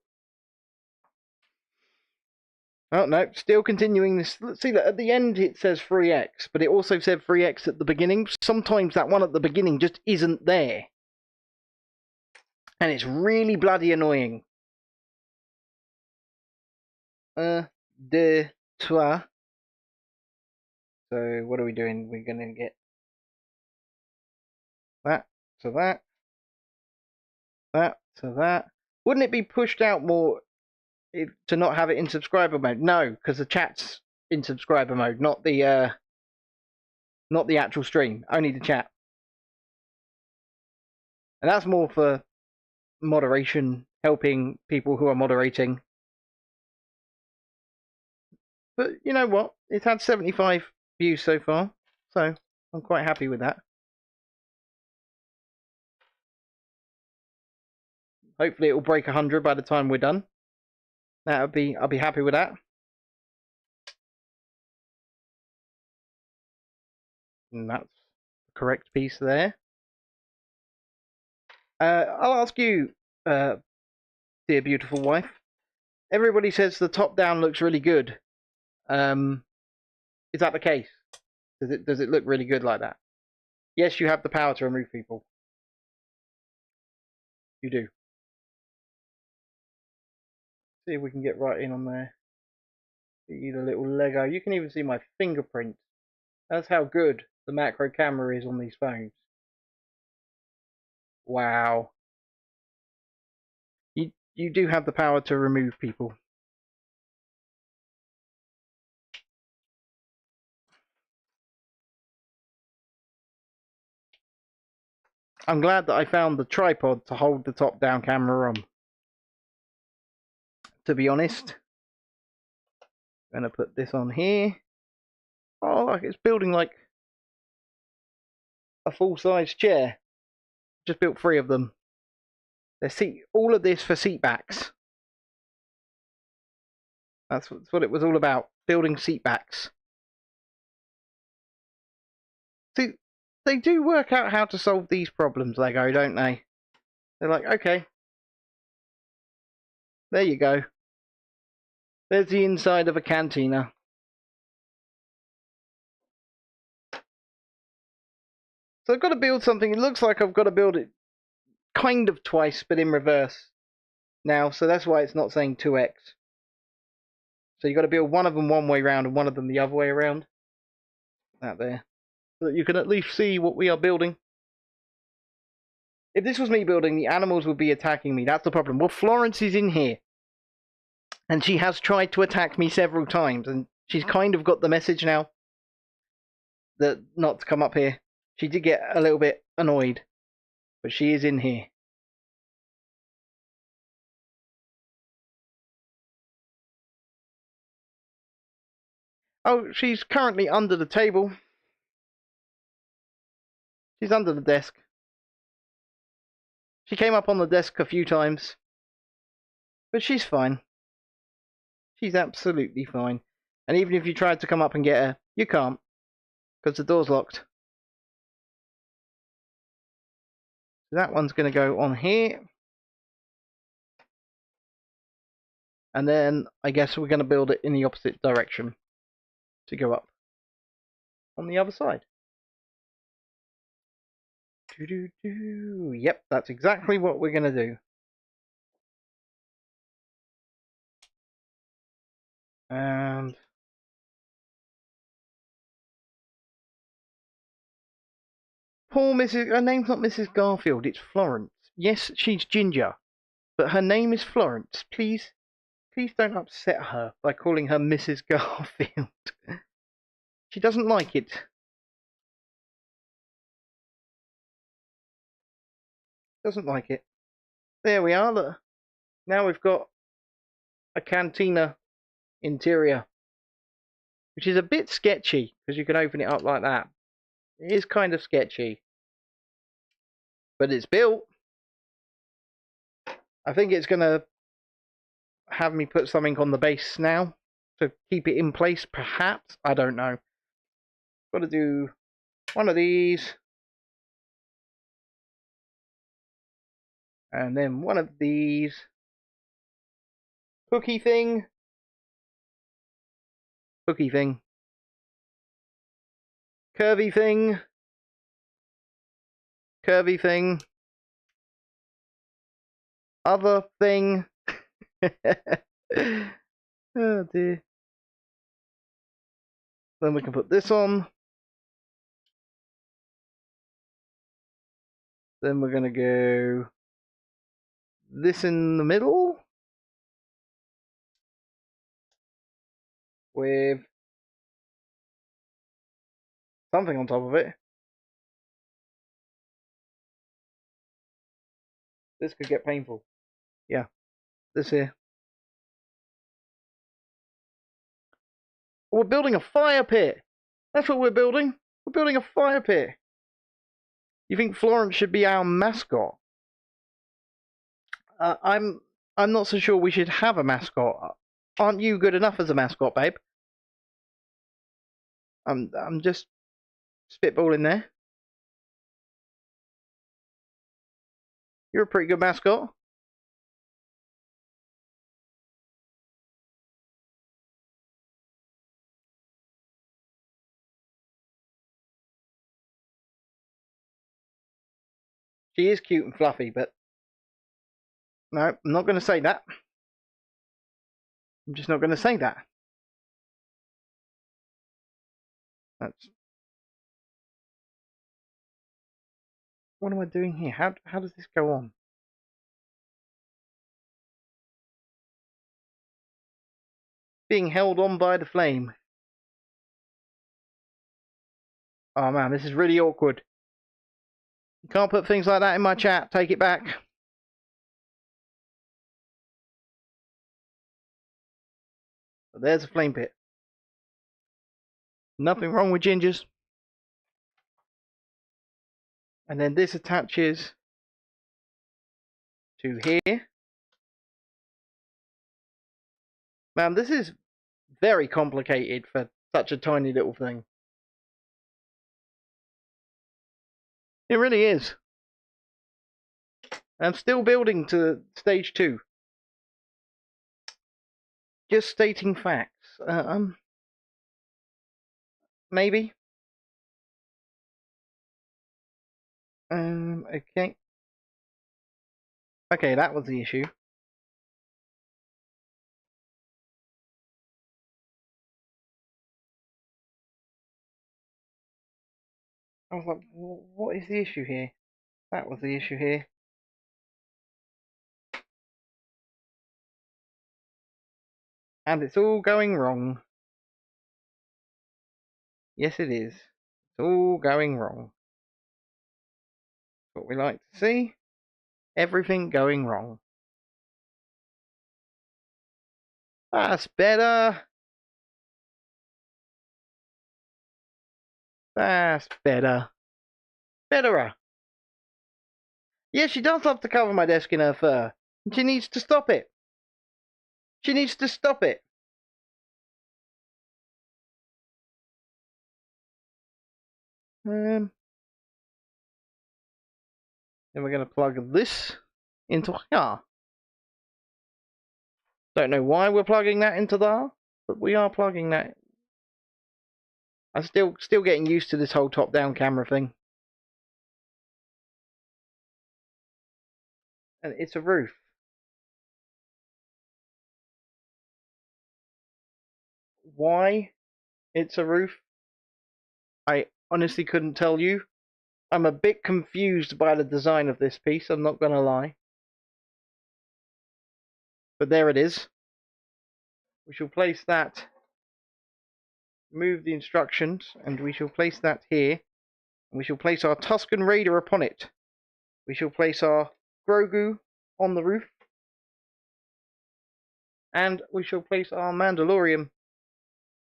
Oh no, still continuing this. Let's see, at the end it says 3x, but it also said 3x at the beginning. Sometimes that one at the beginning just isn't there. And it's really bloody annoying. 1, 2, 3. So what are we doing? We're going to get that to that. That to that. Wouldn't it be pushed out more to not have it in subscriber mode? No, because the chat's in subscriber mode, not the actual stream, only the chat. And that's more for moderation, helping people who are moderating. But you know what? It's had 75 views so far, so I'm quite happy with that. Hopefully it will break 100 by the time we're done. I'll be happy with that. And that's the correct piece there. I'll ask you, dear beautiful wife. Everybody says the top down looks really good. Is that the case? Does it look really good like that? Yes, you have the power to remove people. You do. See if we can get right in on there. See the little Lego. You can even see my fingerprint. That's how good the macro camera is on these phones. Wow. You do have the power to remove people. I'm glad that I found the tripod to hold the top-down camera on. To be honest. I'm going to put this on here. Oh, like it's building like a full-size chair. Just built 3 of them. All of this for seat backs. That's what it was all about. Building seat backs. See, they do work out how to solve these problems, Lego, don't they? They're like, okay. There you go. There's the inside of a cantina. So I've got to build something. It looks like I've got to build it kind of twice, but in reverse now. So that's why it's not saying 2x. So you've got to build one of them one way around and one of them the other way around. That there. So that you can at least see what we are building. If this was me building, the animals would be attacking me. That's the problem. Well, Florence is in here. And she has tried to attack me several times. And she's kind of got the message now. That not to come up here. She did get a little bit annoyed. But she is in here. Oh, she's currently under the table. She's under the desk. She came up on the desk a few times. But she's fine. She's absolutely fine. And even if you tried to come up and get her, you can't. Because the door's locked. So that one's going to go on here. And then I guess we're going to build it in the opposite direction. To go up. On the other side. Yep, that's exactly what we're going to do. And poor Mrs. Her name's not Mrs. Garfield, it's Florence. Yes, she's ginger, but her name is Florence. Please don't upset her by calling her Mrs. Garfield. She doesn't like it. Doesn't like it. There we are. Look. Now we've got a cantina interior, which is a bit sketchy because you can open it up like that. It is kind of sketchy, but it's built. I think it's going to have me put something on the base now to keep it in place, perhaps. I don't know. Got to do one of these. And then one of these. Cookie thing. Cookie thing. Curvy thing. Curvy thing. Other thing. Oh dear. Then we can put this on. Then we're going to go this in the middle. With something on top of it. This could get painful. Yeah. This here. We're building a fire pit. That's what we're building. We're building a fire pit. You think Florence should be our mascot? I'm not so sure we should have a mascot. Aren't you good enough as a mascot, babe? I'm just spitballing there. You're a pretty good mascot. She is cute and fluffy, but no, I'm not going to say that. I'm just not going to say that. That's... What am I doing here? How does this go on? Being held on by the flame. Oh man, this is really awkward. You can't put things like that in my chat. Take it back. But there's a flame pit. Nothing wrong with gingers. And then this attaches to here. Man, this is very complicated for such a tiny little thing. It really is. I'm still building to stage 2. Just stating facts. Maybe. Okay. Okay, that was the issue. I was like, what is the issue here? That was the issue here. And it's all going wrong. Yes, it is. It's all going wrong. What we like to see. Everything going wrong. That's better. That's better. Betterer. Yeah, she does love to cover my desk in her fur. And she needs to stop it. She needs to stop it. Then we're going to plug this into here. Don't know why we're plugging that into there, but we are plugging that. I'm still getting used to this whole top-down camera thing. And it's a roof. Why it's a roof, I honestly couldn't tell you. I'm a bit confused by the design of this piece, I'm not gonna lie. But there it is. We shall place that, move the instructions, and we shall place that here. We shall place our Tusken Raider upon it. We shall place our Grogu on the roof. And we shall place our Mandalorian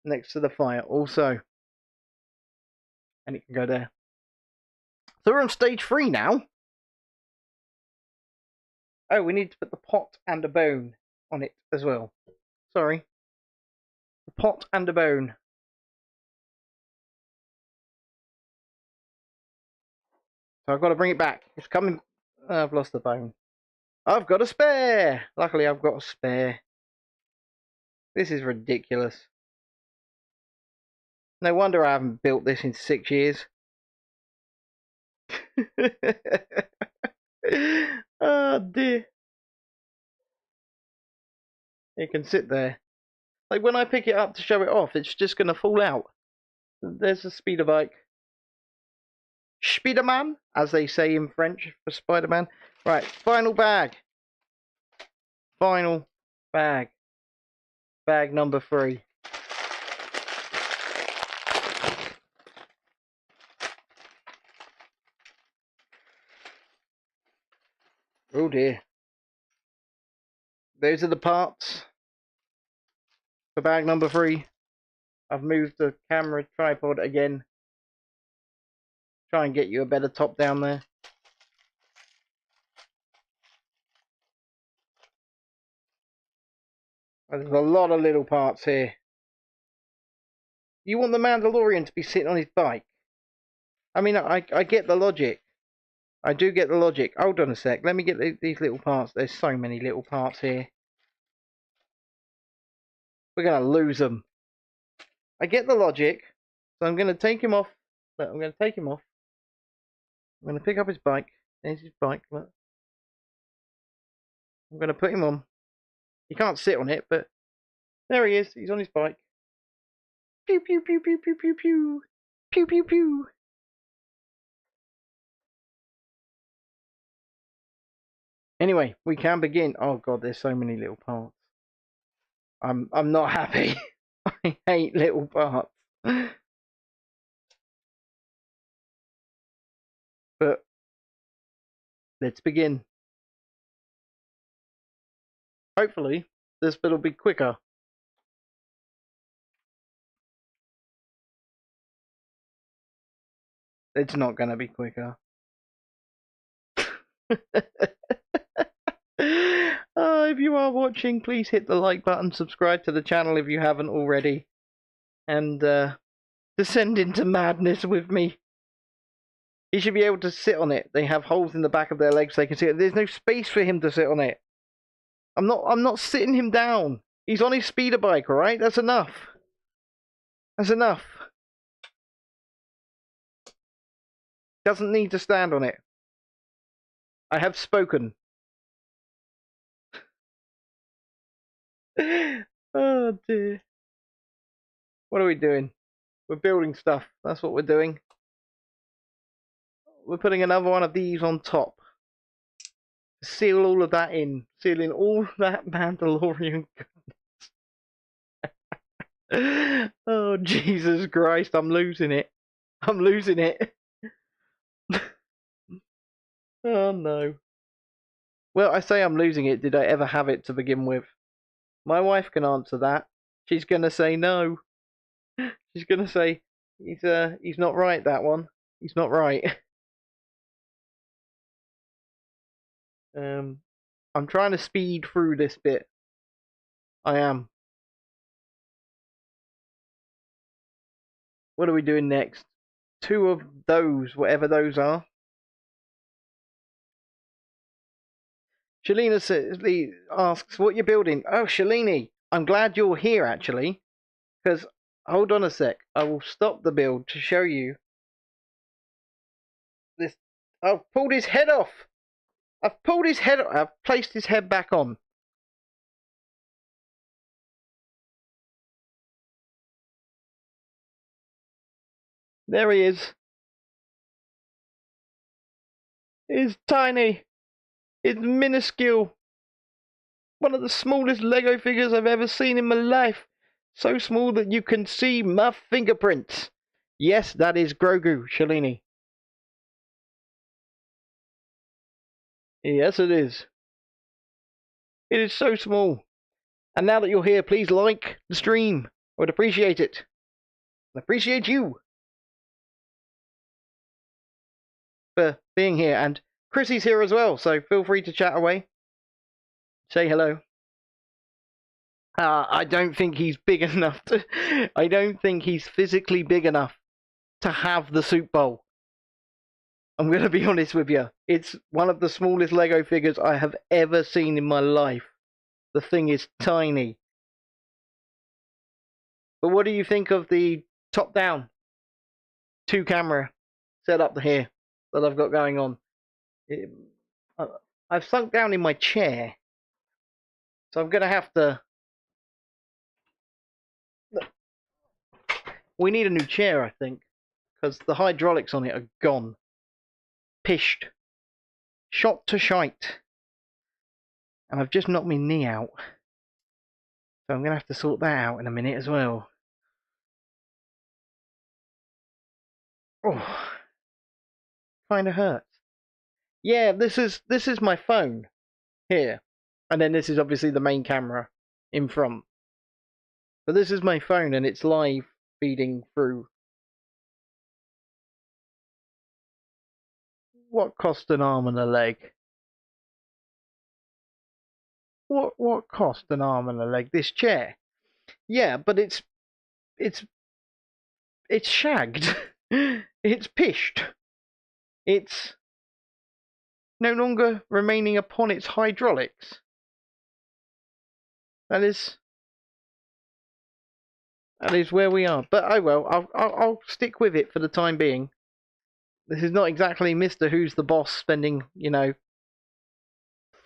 next to the fire also. And it can go there. So we're on stage 3 now. Oh, we need to put the pot and a bone on it as well. Sorry. The pot and a bone. So I've got to bring it back. It's coming. I've lost the bone. I've got a spare. Luckily, I've got a spare. This is ridiculous. No wonder I haven't built this in 6 years. Oh dear. It can sit there. Like when I pick it up to show it off, it's just going to fall out. There's a speeder bike. Spiderman, as they say in French for Spider-Man. Right, final bag. Final bag. Bag number 3. Oh dear. Those are the parts for bag number 3. I've moved the camera tripod again. Try and get you a better top down there. There's a lot of little parts here. You want the Mandalorian to be sitting on his bike? I mean, I get the logic. I do get the logic. Hold on a sec. Let me get these little parts. There's so many little parts here. We're going to lose them. I get the logic. So I'm going to take him off. Look, I'm going to take him off. I'm going to pick up his bike. There's his bike. Look. I'm going to put him on. He can't sit on it, but there he is. He's on his bike. Pew, pew, pew, pew, pew, pew, pew. Pew, pew, pew. Anyway, we can begin. Oh god, there's so many little parts. I'm not happy. I hate little parts. But let's begin. Hopefully, this bit will be quicker. It's not going to be quicker. If you are watching, please hit the like button, subscribe to the channel if you haven't already, and descend into madness with me. He should be able to sit on it. They have holes in the back of their legs so they can sit. There's no space for him to sit on it. I'm not sitting him down. He's on his speeder bike, alright? That's enough. That's enough. Doesn't need to stand on it. I have spoken. Oh dear. What are we doing? We're building stuff. That's what we're doing. We're putting another one of these on top. Seal all of that in. Sealing all that Mandalorian goodness. Oh Jesus Christ, I'm losing it. I'm losing it. Oh no. Well, I say I'm losing it. Did I ever have it to begin with? My wife can answer that. She's gonna say no. She's gonna say he's not right, that one. He's not right. I'm trying to speed through this bit. I am. What are we doing next? 2 of those, whatever those are. Shalina asks, what you're building? Oh, Shalini, I'm glad you're here, actually. Because, hold on a sec. I will stop the build to show you. This. I've pulled his head off. I've pulled his head off. I've placed his head back on. There he is. He's tiny. It's minuscule. One of the smallest Lego figures I've ever seen in my life. So small that you can see my fingerprints. Yes, that is Grogu, Shalini. Yes, it is. It is so small. And now that you're here, please like the stream. I would appreciate it. I appreciate you for being here. And Chrissy's here as well, so feel free to chat away. Say hello. I don't think he's big enough to... I don't think he's physically big enough to have the soup bowl. I'm going to be honest with you. It's one of the smallest Lego figures I have ever seen in my life. The thing is tiny. But what do you think of the top-down 2-camera setup here that I've got going on? I've sunk down in my chair. So I'm going to have to... We need a new chair, I think. Because the hydraulics on it are gone. Pished. Shot to shite. And I've just knocked my knee out. So I'm going to have to sort that out in a minute as well. Oh. Kind of hurts. Yeah, this is my phone. Here. And then this is obviously the main camera in front. But this is my phone and it's live feeding through. What cost an arm and a leg? What cost an arm and a leg? This chair. Yeah, but it's shagged. It's pished. It's no longer remaining upon its hydraulics. That is where we are. But oh well, I'll stick with it for the time being. This is not exactly Mr. Who's the Boss spending, you know,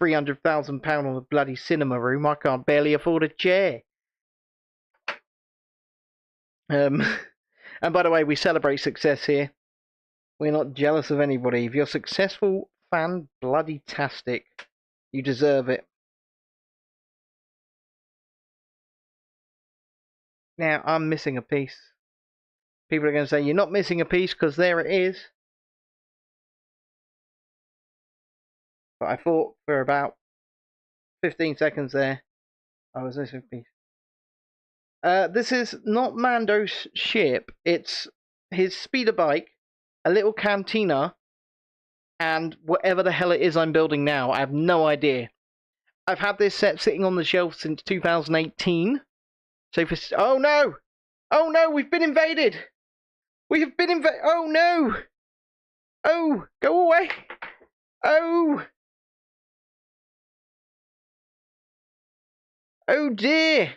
£300,000 on a bloody cinema room. I can't barely afford a chair. And by the way, we celebrate success here. We're not jealous of anybody. If you're successful, fan bloody tastic. You deserve it. Now, I'm missing a piece. People are going to say, you're not missing a piece because there it is. But I thought for about 15 seconds there, I was missing a piece. This is not Mando's ship. It's his speeder bike, a little cantina, and whatever the hell it is I'm building now. I have no idea. I've had this set sitting on the shelf since 2018. So for... Oh no! Oh no, we've been invaded! We have been invaded! Oh no! Oh, go away! Oh! Oh dear!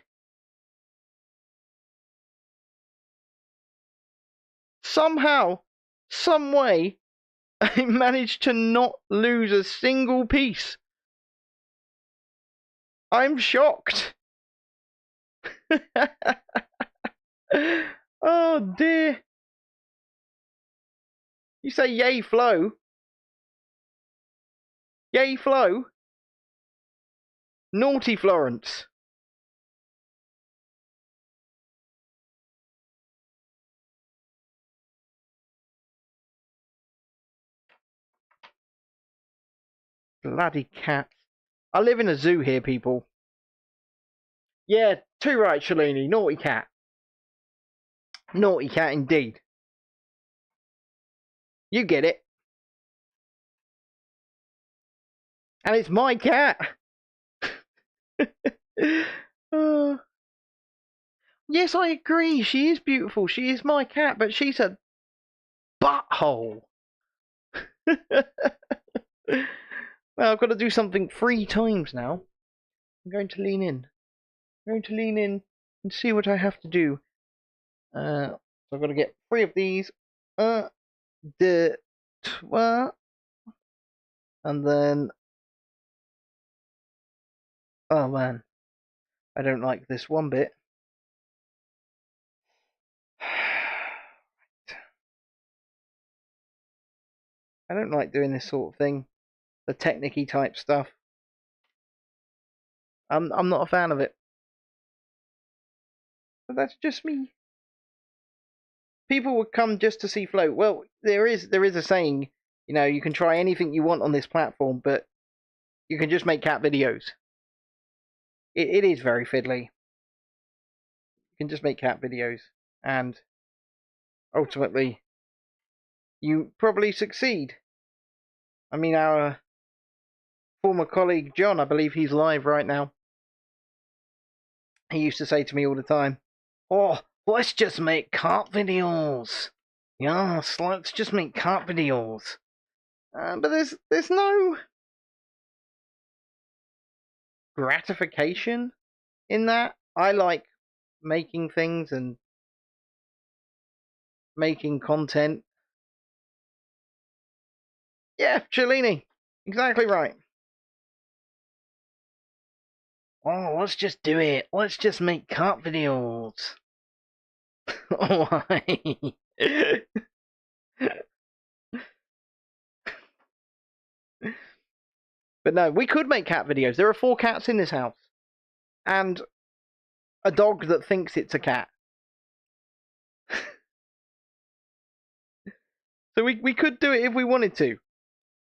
Somehow, some way, I managed to not lose a single piece. I'm shocked. Oh dear. You say yay Flo? Yay Flo? Naughty Florence. Bloody cat. I live in a zoo here, people. Yeah, too right, Shalini. Naughty cat. Naughty cat indeed. You get it. And it's my cat. Yes, I agree. She is beautiful. She is my cat, but she's a butthole. Well, I've got to do something 3 times now. I'm going to lean in. I'm going to lean in and see what I have to do. So I've got to get 3 of these. And then... Oh man. I don't like this one bit. I don't like doing this sort of thing. The technicky type stuff. I'm not a fan of it. But that's just me. People would come just to see float. Well, there is a saying, you know, you can try anything you want on this platform, but you can just make cat videos. It is very fiddly. You can just make cat videos, and ultimately, you probably succeed. I mean, our former colleague John, I believe he's live right now. He used to say to me all the time, "Oh, let's just make cat videos. Yes, let's just make cat videos." But there's no gratification in that. I like making things and making content. Yeah, Cellini, exactly right. Oh, let's just do it. Let's just make cat videos. Why? But no, we could make cat videos. There are 4 cats in this house. And a dog that thinks it's a cat. So we could do it if we wanted to.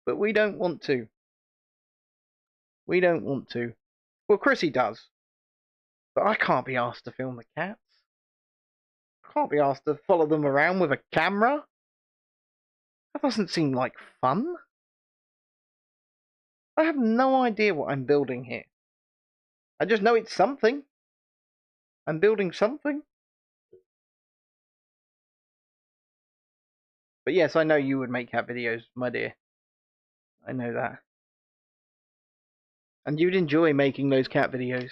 But we don't want to. We don't want to. Well, Chrissy does. But I can't be asked to film the cats. I can't be asked to follow them around with a camera. That doesn't seem like fun. I have no idea what I'm building here. I just know it's something. I'm building something. But yes, I know you would make cat videos, my dear. I know that. And you'd enjoy making those cat videos.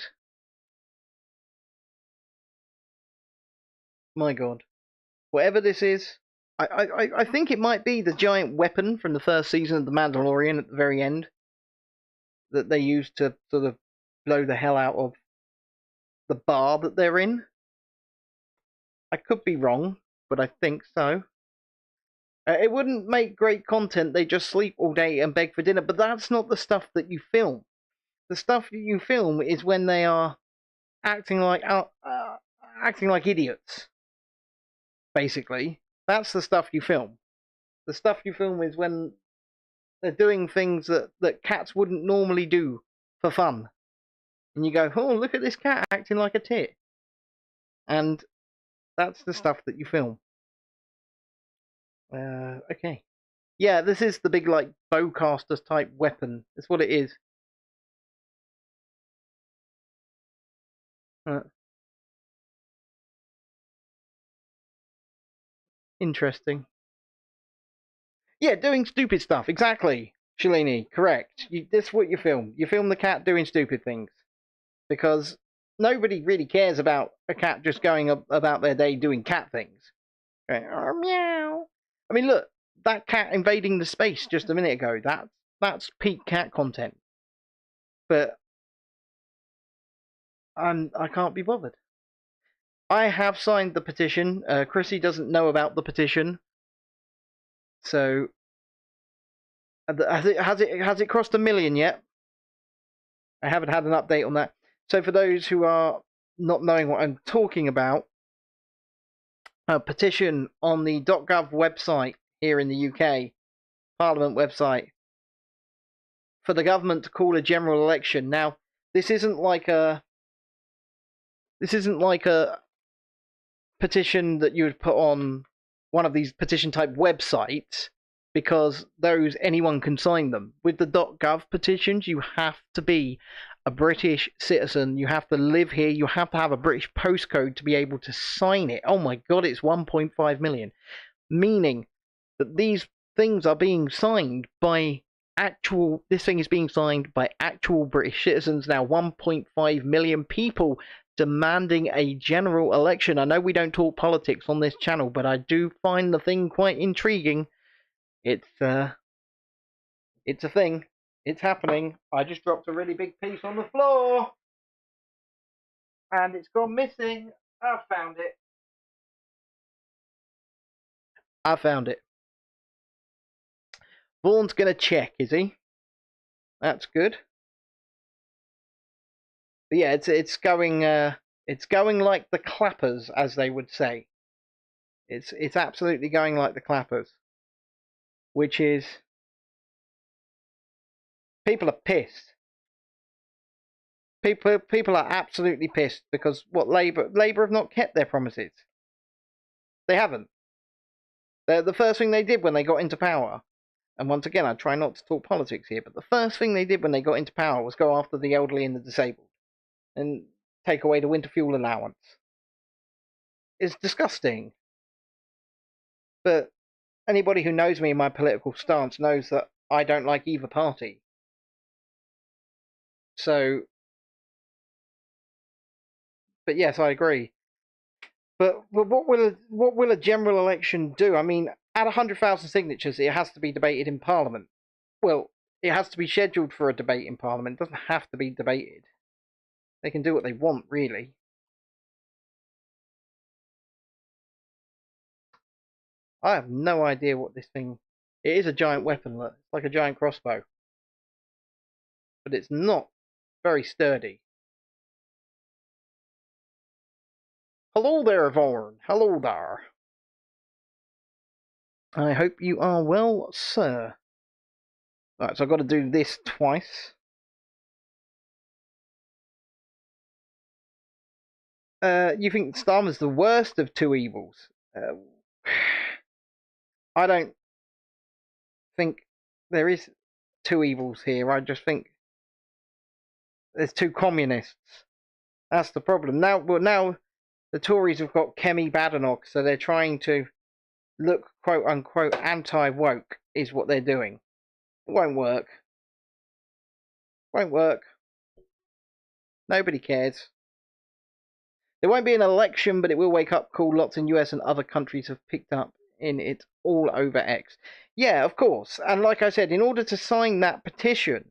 My god. Whatever this is, I think it might be the giant weapon from the first season of The Mandalorian at the very end that they used to sort of blow the hell out of the bar that they're in. I could be wrong, but I think so. It wouldn't make great content. They just sleep all day and beg for dinner, but that's not the stuff that you film. The stuff that you film is when they are acting like idiots. Basically, that's the stuff you film. The stuff you film is when they're doing things that cats wouldn't normally do for fun. And you go, oh, look at this cat acting like a tit. And that's the stuff that you film. Okay. Yeah, this is the big, like, bowcasters type weapon. That's what it is. Interesting. Yeah, doing stupid stuff. Exactly. Shalini, correct. That's what you film. You film the cat doing stupid things. Because nobody really cares about a cat just going about their day doing cat things. Going, oh, meow. I mean, look, that cat invading the space just a minute ago, that's peak cat content. But I can't be bothered. I have signed the petition. Chrissy doesn't know about the petition. So, has it crossed 1 million yet? I haven't had an update on that. So for those who are not knowing what I'm talking about, a petition on the .gov website here in the UK, Parliament website, for the government to call a general election. Now, this isn't like a petition that you would put on one of these petition type websites, because those anyone can sign them. With the .gov petitions, you have to be a British citizen. You have to live here. You have to have a British postcode to be able to sign it. Oh my god, it's 1.5 million. Meaning that these things are being signed by this thing is being signed by actual British citizens now. 1.5 million people demanding a general election. I know we don't talk politics on this channel, but I do find the thing quite intriguing. It's a thing. It's happening. I just dropped a really big piece on the floor. And it's gone missing. I found it. I found it. Vaughan's going to check, is he? That's good. But yeah, it's going like the clappers, as they would say. It's absolutely going like the clappers. Which is, people are pissed. People are absolutely pissed because what Labour have not kept their promises. They haven't. The first thing they did when they got into power, and once again I try not to talk politics here, but the first thing they did when they got into power was go after the elderly and the disabled and take away the winter fuel allowance. It's disgusting. But anybody who knows me and my political stance knows that I don't like either party. So, but yes, I agree. But what will a general election do? I mean, at 100,000 signatures, it has to be debated in Parliament. Well, it has to be scheduled for a debate in Parliament. It doesn't have to be debated. They can do what they want, really. I have no idea what this thing... It is a giant weapon, look. It's like a giant crossbow. But it's not very sturdy. Hello there, Vaughan. Hello there. I hope you are well, sir. Right, so I've got to do this twice. You think Starmer's the worst of two evils? I don't think there is two evils here. I just think there's two communists. That's the problem. Now the Tories have got Kemi Badenoch, so they're trying to look quote unquote anti-woke is what they're doing. It won't work. Won't work. Nobody cares. There won't be an election, but it will wake up call lots in US and other countries have picked up in it all over X. Yeah, of course. And like I said, in order to sign that petition,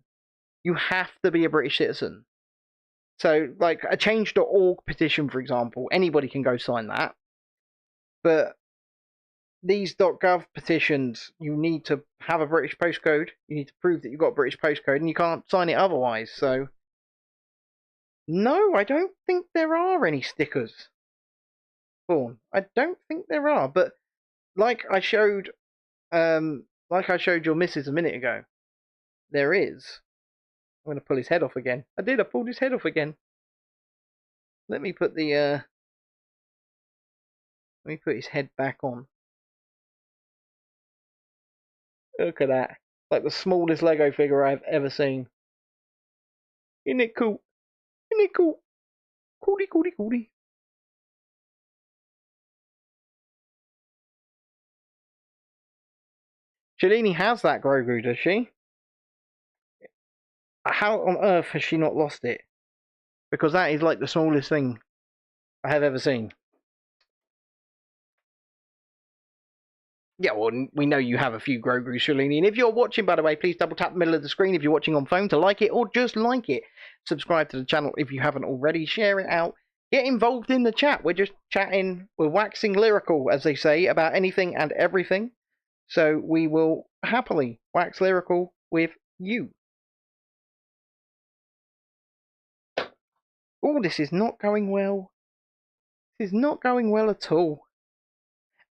you have to be a British citizen. So, like a change.org petition, for example, anybody can go sign that. But these .gov petitions, you need to have a British postcode. You need to prove that you've got a British postcode, and you can't sign it otherwise. So, no, I don't think there are any stickers. Born. I don't think there are. But like I showed your missus a minute ago, there is. I'm going to pull his head off again. I pulled his head off again. Let me put his head back on. Look at that. Like the smallest Lego figure I've ever seen. Isn't it cool? Isn't it cool? Coolie, coolie, coolie. Shalini has that Grogu, does she? How on earth has she not lost it? Because that is like the smallest thing I have ever seen. Yeah, well, we know you have a few Grogu's, Shalini. And if you're watching, by the way, please double tap the middle of the screen if you're watching on phone to like it, or just like it. Subscribe to the channel if you haven't already. Share it out. Get involved in the chat. We're just chatting. We're waxing lyrical, as they say, about anything and everything. So we will happily wax lyrical with you. Oh, this is not going well. This is not going well at all.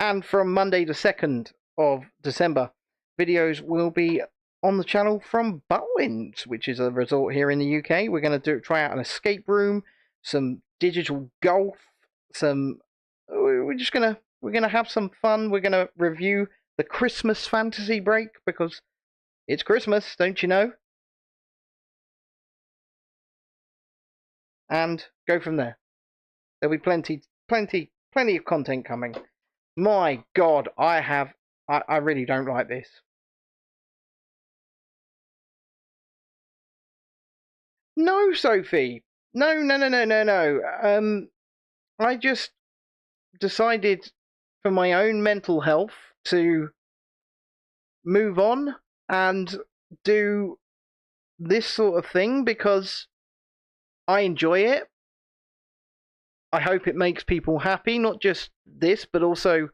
And from Monday the 2nd of December, videos will be on the channel from Butlins, which is a resort here in the UK. We're going to try out an escape room, some digital golf, we're going to have some fun. We're going to review the Christmas fantasy break because it's Christmas, don't you know? And go from there. There'll be plenty of content coming. My God, I really don't like this. No, Sophie. No. I just decided for my own mental health to move on and do this sort of thing because I enjoy it. I hope it makes people happy, not just this, but also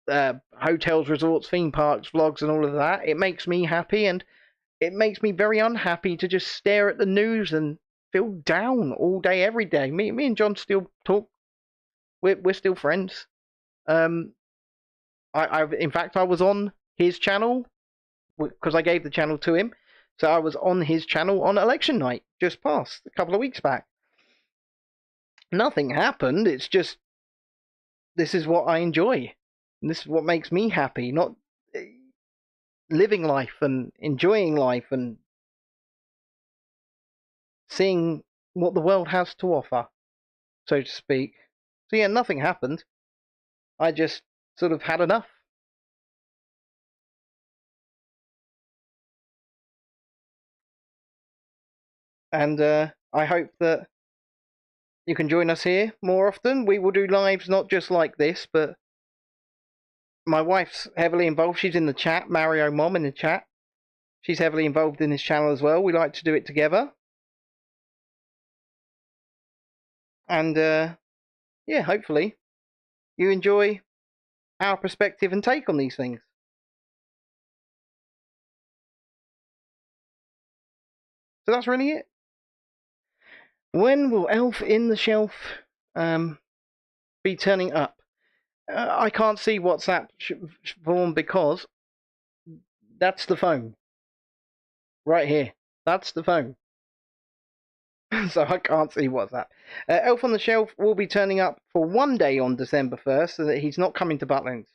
hotels, resorts, theme parks, vlogs, and all of that. It makes me happy, and it makes me very unhappy to just stare at the news and feel down all day, every day. Me and John still talk. We're still friends. In fact, I was on his channel because I gave the channel to him. So I was on his channel on election night, just past a couple of weeks back. Nothing happened. It's just this is what I enjoy. And this is what makes me happy, not living life and enjoying life and seeing what the world has to offer, so to speak. So yeah, nothing happened. I just sort of had enough. And I hope that you can join us here more often. We will do lives not just like this, but my wife's heavily involved. She's in the chat, Mario Mom in the chat. She's heavily involved in this channel as well. We like to do it together. And yeah, hopefully you enjoy our perspective and take on these things. So that's really it. When will Elf in the Shelf be turning up? I can't see WhatsApp form because that's the phone. Right here. That's the phone. So I can't see WhatsApp. Elf on the Shelf will be turning up for one day on December 1st, so that he's not coming to Butlins.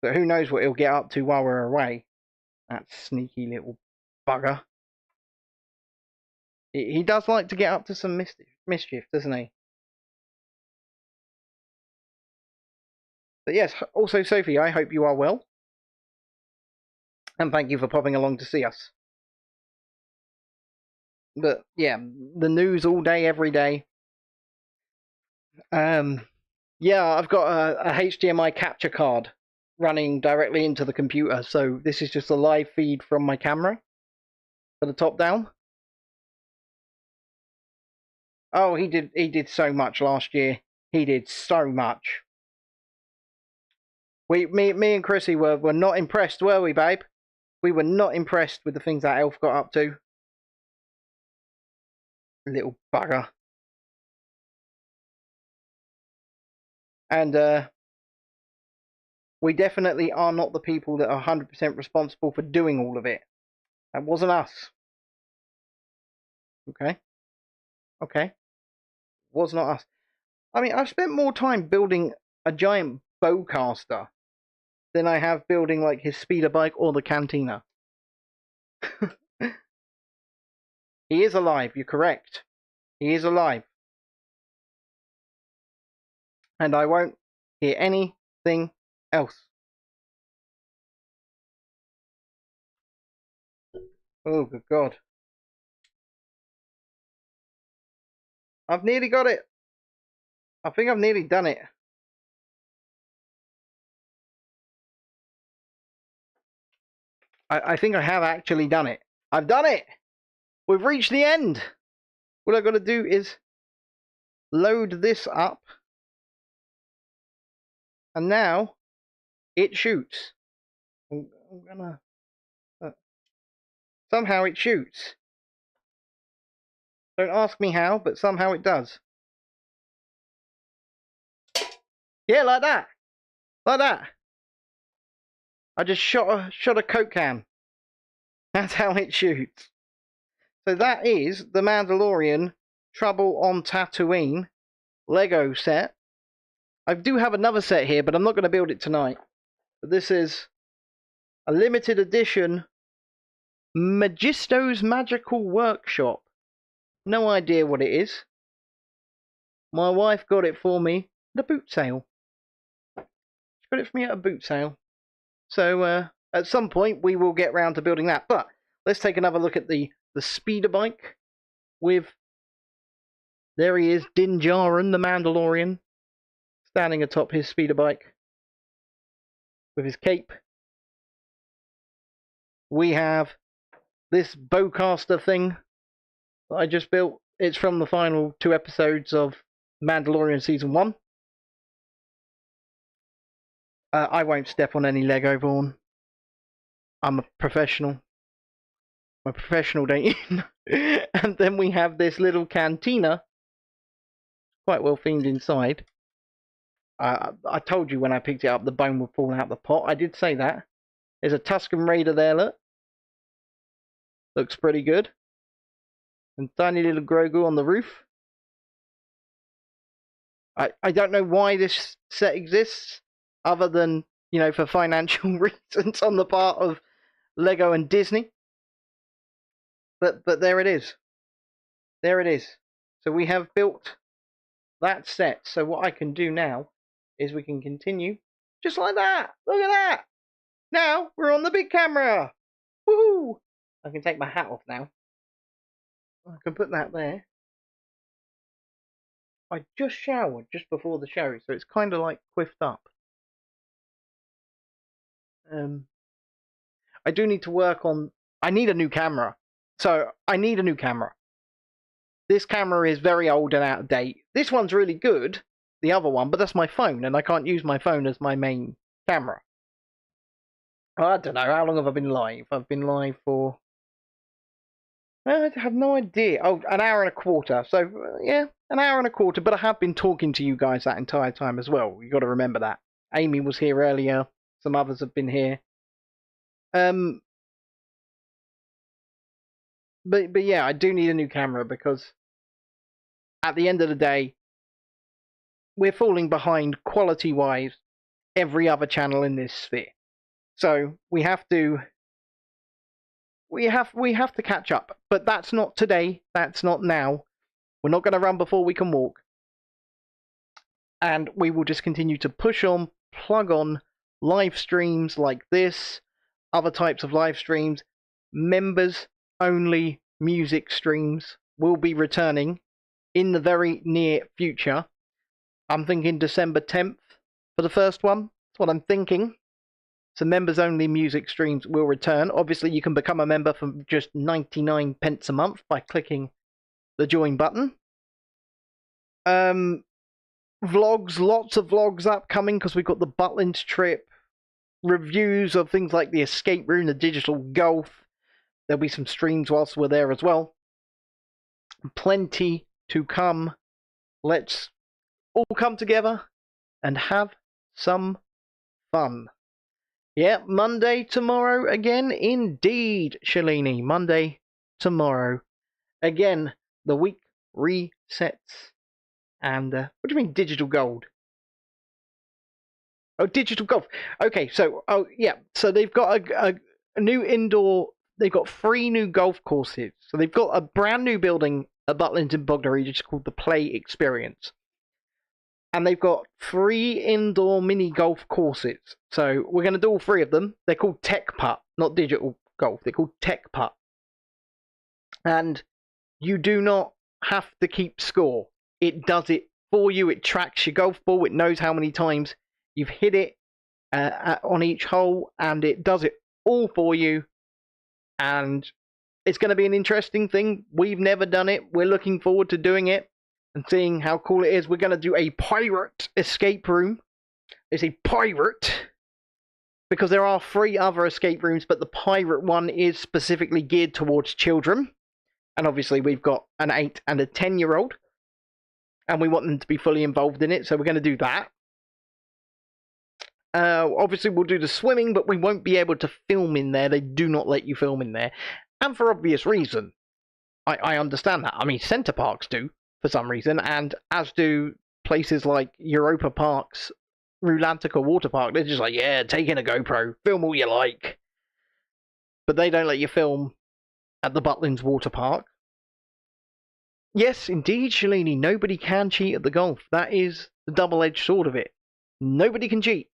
But who knows what he'll get up to while we're away. That sneaky little bugger. He does like to get up to some mischief, doesn't he? But yes, also Sophie, I hope you are well. And thank you for popping along to see us. But yeah, the news all day, every day. Yeah, I've got a HDMI capture card running directly into the computer, so this is just a live feed from my camera for the top down. Oh, he did so much last year. He did so much. Me and Chrissy were not impressed, were we, babe? We were not impressed with the things that elf got up to. Little bugger. And we definitely are not the people that are 100% responsible for doing all of it. That wasn't us. Okay? Okay? Was not us. I mean, I've spent more time building a giant bowcaster than I have building like his speeder bike or the cantina. He is alive, you're correct. He is alive. And I won't hear anything else. Oh, good God. I've nearly got it. I think I've nearly done it. I think I have actually done it. I've done it! We've reached the end! All I've got to do is load this up. And now it shoots. I'm gonna... somehow it shoots. Don't ask me how, but somehow it does. Yeah, like that. Like that. I just shot a Coke can. That's how it shoots. So that is the Mandalorian Trouble on Tatooine Lego set. I do have another set here, but I'm not going to build it tonight. But this is a limited edition Magisto's Magical Workshop. No idea what it is. My wife got it for me at a boot sale. She got it for me at a boot sale. So at some point we will get round to building that. But let's take another look at the speeder bike with, there he is, Din Djarin, the Mandalorian, standing atop his speeder bike with his cape. We have this bowcaster thing that I just built. It's from the final 2 episodes of Mandalorian Season 1. I won't step on any Lego, Vaughn. I'm a professional. I'm a professional, don't you know? And then we have this little cantina. Quite well themed inside. I told you when I picked it up the bone would fall out the pot. I did say that. There's a Tusken Raider there, look. Looks pretty good. And tiny little Grogu on the roof. I don't know why this set exists, other than, you know, for financial reasons on the part of Lego and Disney. But there it is. There it is. So we have built that set. So what I can do now is we can continue just like that. Look at that. Now we're on the big camera. Woohoo! I can take my hat off now. I can put that there. I just showered just before the show, so it's kind of like quiffed up. I do need to work on... I need a new camera. So I need a new camera. This camera is very old and out of date. This one's really good, the other one, but that's my phone, and I can't use my phone as my main camera. I don't know, how long have I been live? I've been live for... I have no idea. Oh, an hour and a quarter. So, yeah, an hour and a quarter, but I have been talking to you guys that entire time as well. You've got to remember that. Amy was here earlier. Some others have been here. But yeah, I do need a new camera because at the end of the day, we're falling behind quality-wise every other channel in this sphere. So we have to catch up. But that's not today. That's not now. We're not going to run before we can walk. And we will just continue to push on, plug on live streams like this, other types of live streams, members only music streams will be returning in the very near future. I'm thinking December 10th for the first one. That's what I'm thinking. So members only music streams will return. Obviously, you can become a member for just 99 pence a month by clicking the join button. Vlogs, lots of vlogs upcoming because we've got the Butlins trip, reviews of things like the escape room, the digital golf. There'll be some streams whilst we're there as well. Plenty to come. Let's all come together and have some fun. Yeah, Monday tomorrow again. Indeed, Shalini. Monday tomorrow. Again, the week resets. And, what do you mean digital gold? Oh, digital golf. Okay, so, oh, yeah. So they've got a new indoor, they've got 3 new golf courses. So they've got a brand new building at Butlins in Bognor Regis called the Play Experience. And they've got 3 indoor mini golf courses. So we're going to do all 3 of them. They're called Tech Putt, not digital golf. They're called Tech Putt. And you do not have to keep score. It does it for you. It tracks your golf ball. It knows how many times you've hit it on each hole. And it does it all for you. And it's going to be an interesting thing. We've never done it. We're looking forward to doing it and seeing how cool it is. We're going to do a pirate escape room. It's a pirate because there are 3 other escape rooms, but the pirate one is specifically geared towards children. And obviously we've got an 8 and a 10-year-old. And we want them to be fully involved in it, so we're going to do that. Obviously we'll do the swimming, but we won't be able to film in there. They do not let you film in there. And for obvious reason. I understand that. I mean, Centre Parks do, for some reason, and as do places like Europa Park's Rulantica Water Park. They're just like, yeah, take in a GoPro, film all you like. But they don't let you film at the Butlins Water Park. Yes, indeed, Shalini, nobody can cheat at the golf. That is the double-edged sword of it. Nobody can cheat.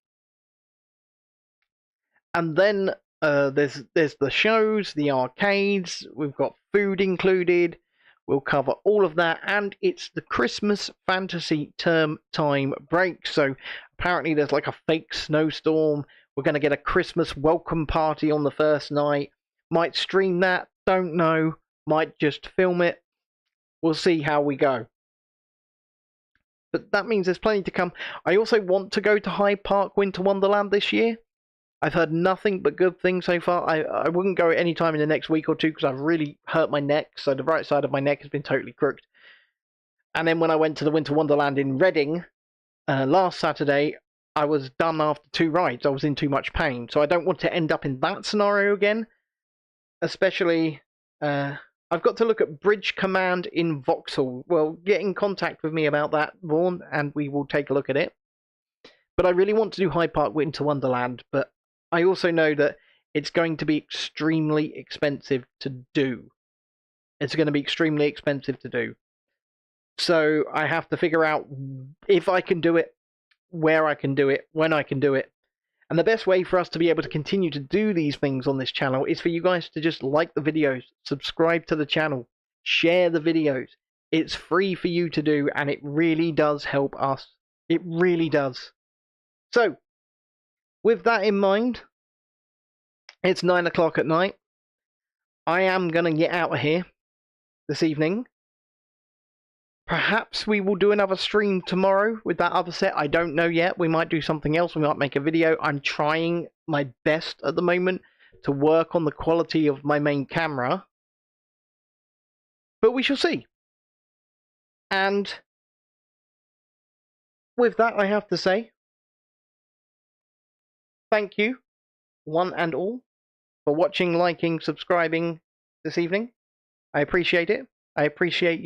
And then there's the shows, the arcades, we've got food included. We'll cover all of that, and it's the Christmas fantasy term time break. So apparently there's like a fake snowstorm. We're going to get a Christmas welcome party on the first night. Might stream that, don't know. Might just film it. We'll see how we go. But that means there's plenty to come. I also want to go to Hyde Park Winter Wonderland this year. I've heard nothing but good things so far. I wouldn't go any time in the next week or 2 because I've really hurt my neck. So the right side of my neck has been totally crooked. And then when I went to the Winter Wonderland in Reading last Saturday, I was done after 2 rides. I was in too much pain. So I don't want to end up in that scenario again. Especially, I've got to look at Bridge Command in Vauxhall. Well, get in contact with me about that, Vaughan, and we will take a look at it. But I really want to do Hyde Park Winter Wonderland, but I also know that it's going to be extremely expensive to do. It's going to be extremely expensive to do. So I have to figure out if I can do it, where I can do it, when I can do it. And the best way for us to be able to continue to do these things on this channel is for you guys to just like the videos, subscribe to the channel, share the videos. It's free for you to do, and it really does help us. It really does. So, with that in mind, it's 9 o'clock at night. I am going to get out of here this evening. Perhaps we will do another stream tomorrow with that other set. I don't know yet. We might do something else. We might make a video. I'm trying my best at the moment to work on the quality of my main camera. But we shall see. And with that, I have to say, thank you, one and all, for watching, liking, subscribing this evening. I appreciate it. I appreciate you.